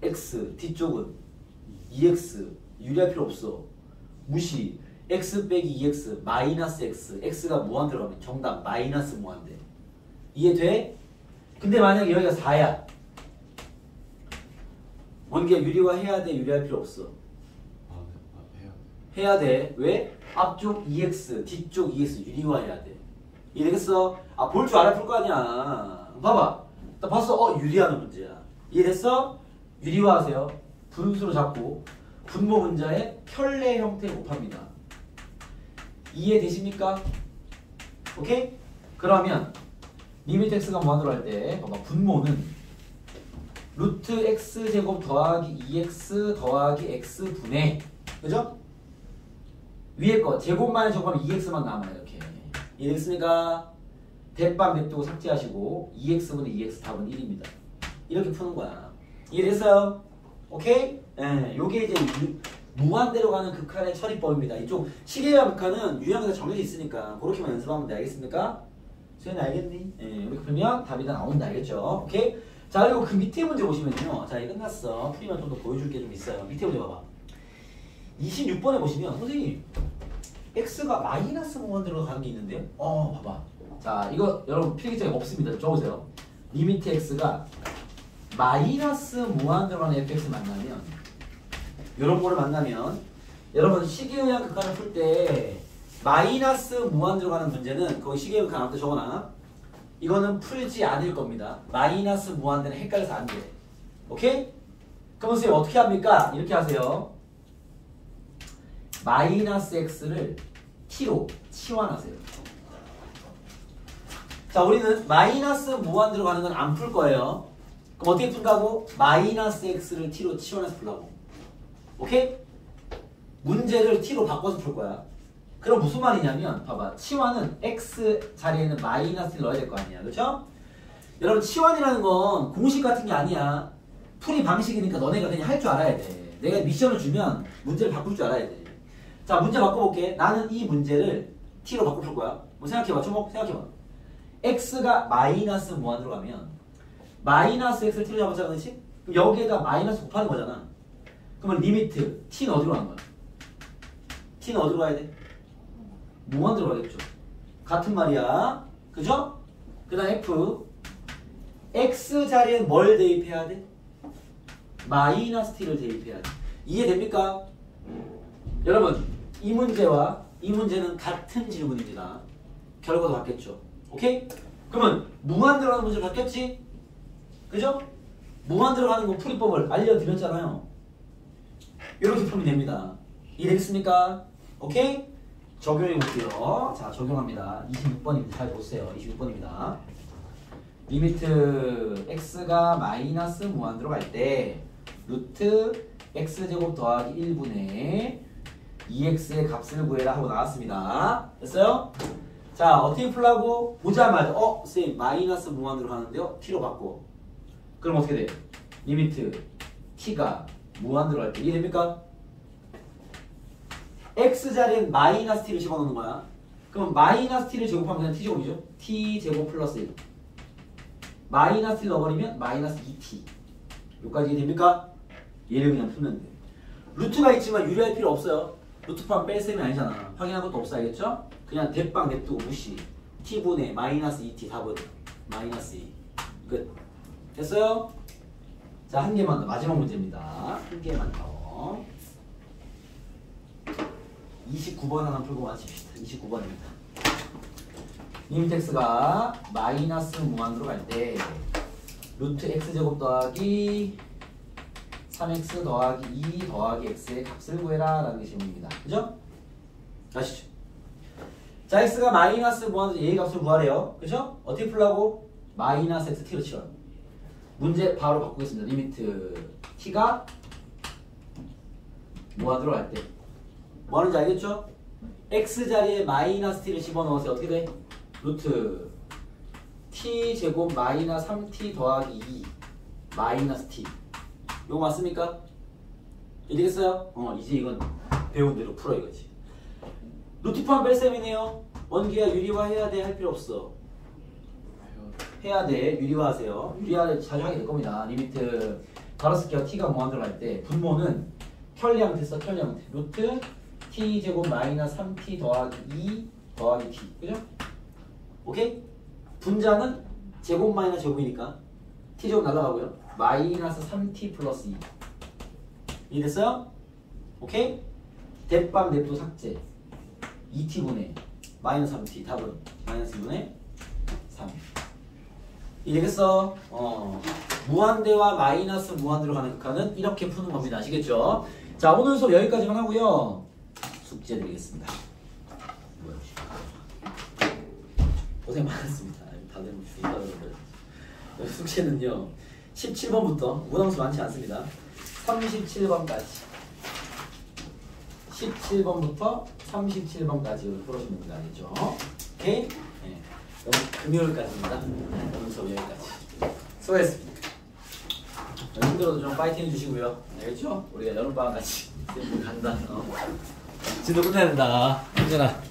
x. 뒤쪽은 2x. 유리할 필요 없어. 무시. x 빼기 2x 마이너스 x. x가 무한대로 가면 정답 마이너스 무한대. 이해돼? 근데 만약에 여기가 4야. 원기야, 유리화 해야 돼? 유리할 필요 없어? 해야 돼. 왜? 앞쪽 2x, 뒤쪽 2x 유리화 해야 돼. 이해되겠어? 아, 볼 줄 알아 풀 거 아니야. 봐봐. 나 봤어. 유리하는 문제야. 이해됐어? 유리화 하세요. 분수로 잡고 분모 분자의 편례 형태를 곱합니다. 이해되십니까? 오케이? 그러면 리미트 x가 무한대로 할 때 봐봐. 분모는 루트 x제곱 더하기 2x 더하기 x분의, 그죠? 위에 거 제곱만 적으면 2x만 남아요. 이렇게. 이해됐습니까? 대빵 냅두고 삭제하시고 2x분의 2x 답은 1입니다. 이렇게 푸는 거야. 이해됐어요? 오케이? 예, 요게 이제 무한대로 가는 극한의 처리법입니다. 이쪽 시계와 극한은 유형에서 정해져 있으니까 그렇게만 연습하면 돼. 알겠습니까? 수현이 알겠니? 예, 이렇게 풀면 답이 다 나온다. 알겠죠? 오케이? 자, 그리고 그 밑에 문제 보시면요. 자, 이제 끝났어. 풀이만 좀 더 보여줄 게 좀 있어요. 밑에 문제 봐봐. 26번에 보시면 선생님 x가 마이너스 무한대로 가는 게 있는데요. 봐봐. 자, 이거 여러분 필기장에 없습니다. 적어보세요. 리미트 x가 마이너스 무한대로 가는 fx 만나면, 이런 거를 만나면 여러분 시계의학 극한을 풀 때 마이너스 무한대로 가는 문제는 거기 시계의학 극한 앞에 적어놔. 이거는 풀지 않을 겁니다. 마이너스 무한대는 헷갈려서 안 돼. 오케이? 그럼 선생님 어떻게 합니까? 이렇게 하세요. 마이너스 x를 t로 치환하세요. 자, 우리는 마이너스 무한대로 가는 건 안 풀 거예요. 그럼 어떻게 푼다고? 마이너스 x를 t로 치환해서 풀라고. 오케이? 문제를 t로 바꿔서 풀 거야. 그럼 무슨 말이냐면 봐봐. 치환은 x 자리에는 마이너스를 넣어야 될 거 아니야. 그렇죠? 여러분 치환이라는 건 공식 같은 게 아니야. 풀이 방식이니까 너네가 그냥 할 줄 알아야 돼. 내가 미션을 주면 문제를 바꿀 줄 알아야 돼. 자, 문제 바꿔볼게. 나는 이 문제를 t로 바꿔 풀 거야. 뭐 생각해봐. 주목 생각해봐. x가 마이너스 무한으로 가면 마이너스 x를 t로 잡았잖아. 그렇지? 그럼 여기에다 마이너스 곱하는 거잖아. 그러면 리미트 t는 어디로 가는 거야? t는 어디로 가야 돼? 무한으로 가겠죠. 같은 말이야. 그죠? 그 다음 f x 자리엔 뭘 대입해야 돼? 마이너스 t를 대입해야 돼. 이해됩니까? 여러분 이 문제와 이 문제는 같은 질문입니다. 결과도 같겠죠. 오케이? 그러면 무한 들어가는 문제를 바뀌었지? 그죠? 무한 들어가는 거 풀이법을 알려드렸잖아요. 이렇게 풀면 됩니다. 이해되겠습니까? 오케이? 적용해 볼게요. 자, 적용합니다. 26번입니다. 잘 보세요. 26번입니다. 리미트 x가 마이너스 무한으로 갈 때 루트 x제곱 더하기 1분의 2x의 값을 구해라 하고 나왔습니다. 됐어요? 자, 어떻게 풀라고? 보자마자 쌤 마이너스 무한으로 가는데요. t로 바꿔. 그럼 어떻게 돼? 리미트 t가 무한으로 갈 때 이해됩니까? x 자리엔 마이너스 t를 집어넣는 거야. 그럼 마이너스 t를 제곱하면 그냥 t제곱이죠. t제곱 플러스 1. 마이너스 t 넣어버리면 마이너스 2t. 여기까지 이해됩니까? 얘를 그냥 풀면 돼. 루트가 있지만 유리할 필요 없어요. 루트판 뺄 셈이 아니잖아. 확인할 것도 없어. 알겠죠? 그냥 대빵 냅두고 무시. t분의 마이너스 2t 답은 마이너스 2. 끝. 됐어요? 자, 한 개만 더. 마지막 문제입니다. 한 개만 더. 29번 하나 풀고 마칩시다. 29번입니다. 리미트 x가 마이너스 무한으로 갈 때 루트 x제곱 더하기 3x 더하기 2 더하기 x의 값을 구해라 라는 게 질문입니다. 그죠? 아시죠? 자, x가 마이너스 무한으로 얘의 값을 구하래요. 그죠? 어떻게 풀라고? 마이너스 x t로 치워. 문제 바로 바꾸겠습니다. 리미트 t가 무한으로 갈 때 뭐 하는지 알겠죠? x 자리에 마이너스 t를 집어넣으세요. 어떻게 돼? 루트 t 제곱 마이너스 3t 더하기 2 마이너스 t. 이거 맞습니까? 이해되겠어요? 이제 이건 배운 대로 풀어 이거지. 루트 포함 뺄셈이네요. 원기야 유리화 해야 돼? 할 필요 없어. 해야 돼. 유리화하세요. 유리화 자주 하게 될 겁니다. 리미트 가로수기와 t가 무한으로 갈 때 분모는 편리형태 써. 편리형태. 루트 t 제곱 마이너스 3t 더하기 2 더하기 t. 그죠? 오케이? 분자는 제곱 마이너스 제곱이니까 t 제곱 날라가고요. 마이너스 3t 플러스 2. 이해됐어요? 오케이? 대빵 냅도 삭제. 2t분의 마이너스 3t. 답은 마이너스 2분의 3. 이해되겠어? 무한대와 마이너스 무한대로 가는 극한은 이렇게 푸는 겁니다. 아시겠죠? 자, 오늘 수업 여기까지만 하고요. 숙제 드리겠습니다. 고생 많았습니다. 다들 주의받으러 숙제는요 17번부터 무당수 많지 않습니다. 37번까지 17번부터 37번까지 풀어주면 됩니다. 알겠죠? 오케이? 네. 오늘 금요일까지입니다. 오늘 수업 여기까지. 수고했습니다. 힘들어도 좀 파이팅 해주시고요. 알겠죠? 우리가 여름방학 같이 간다. 진도 끝내야 된다. 현준아.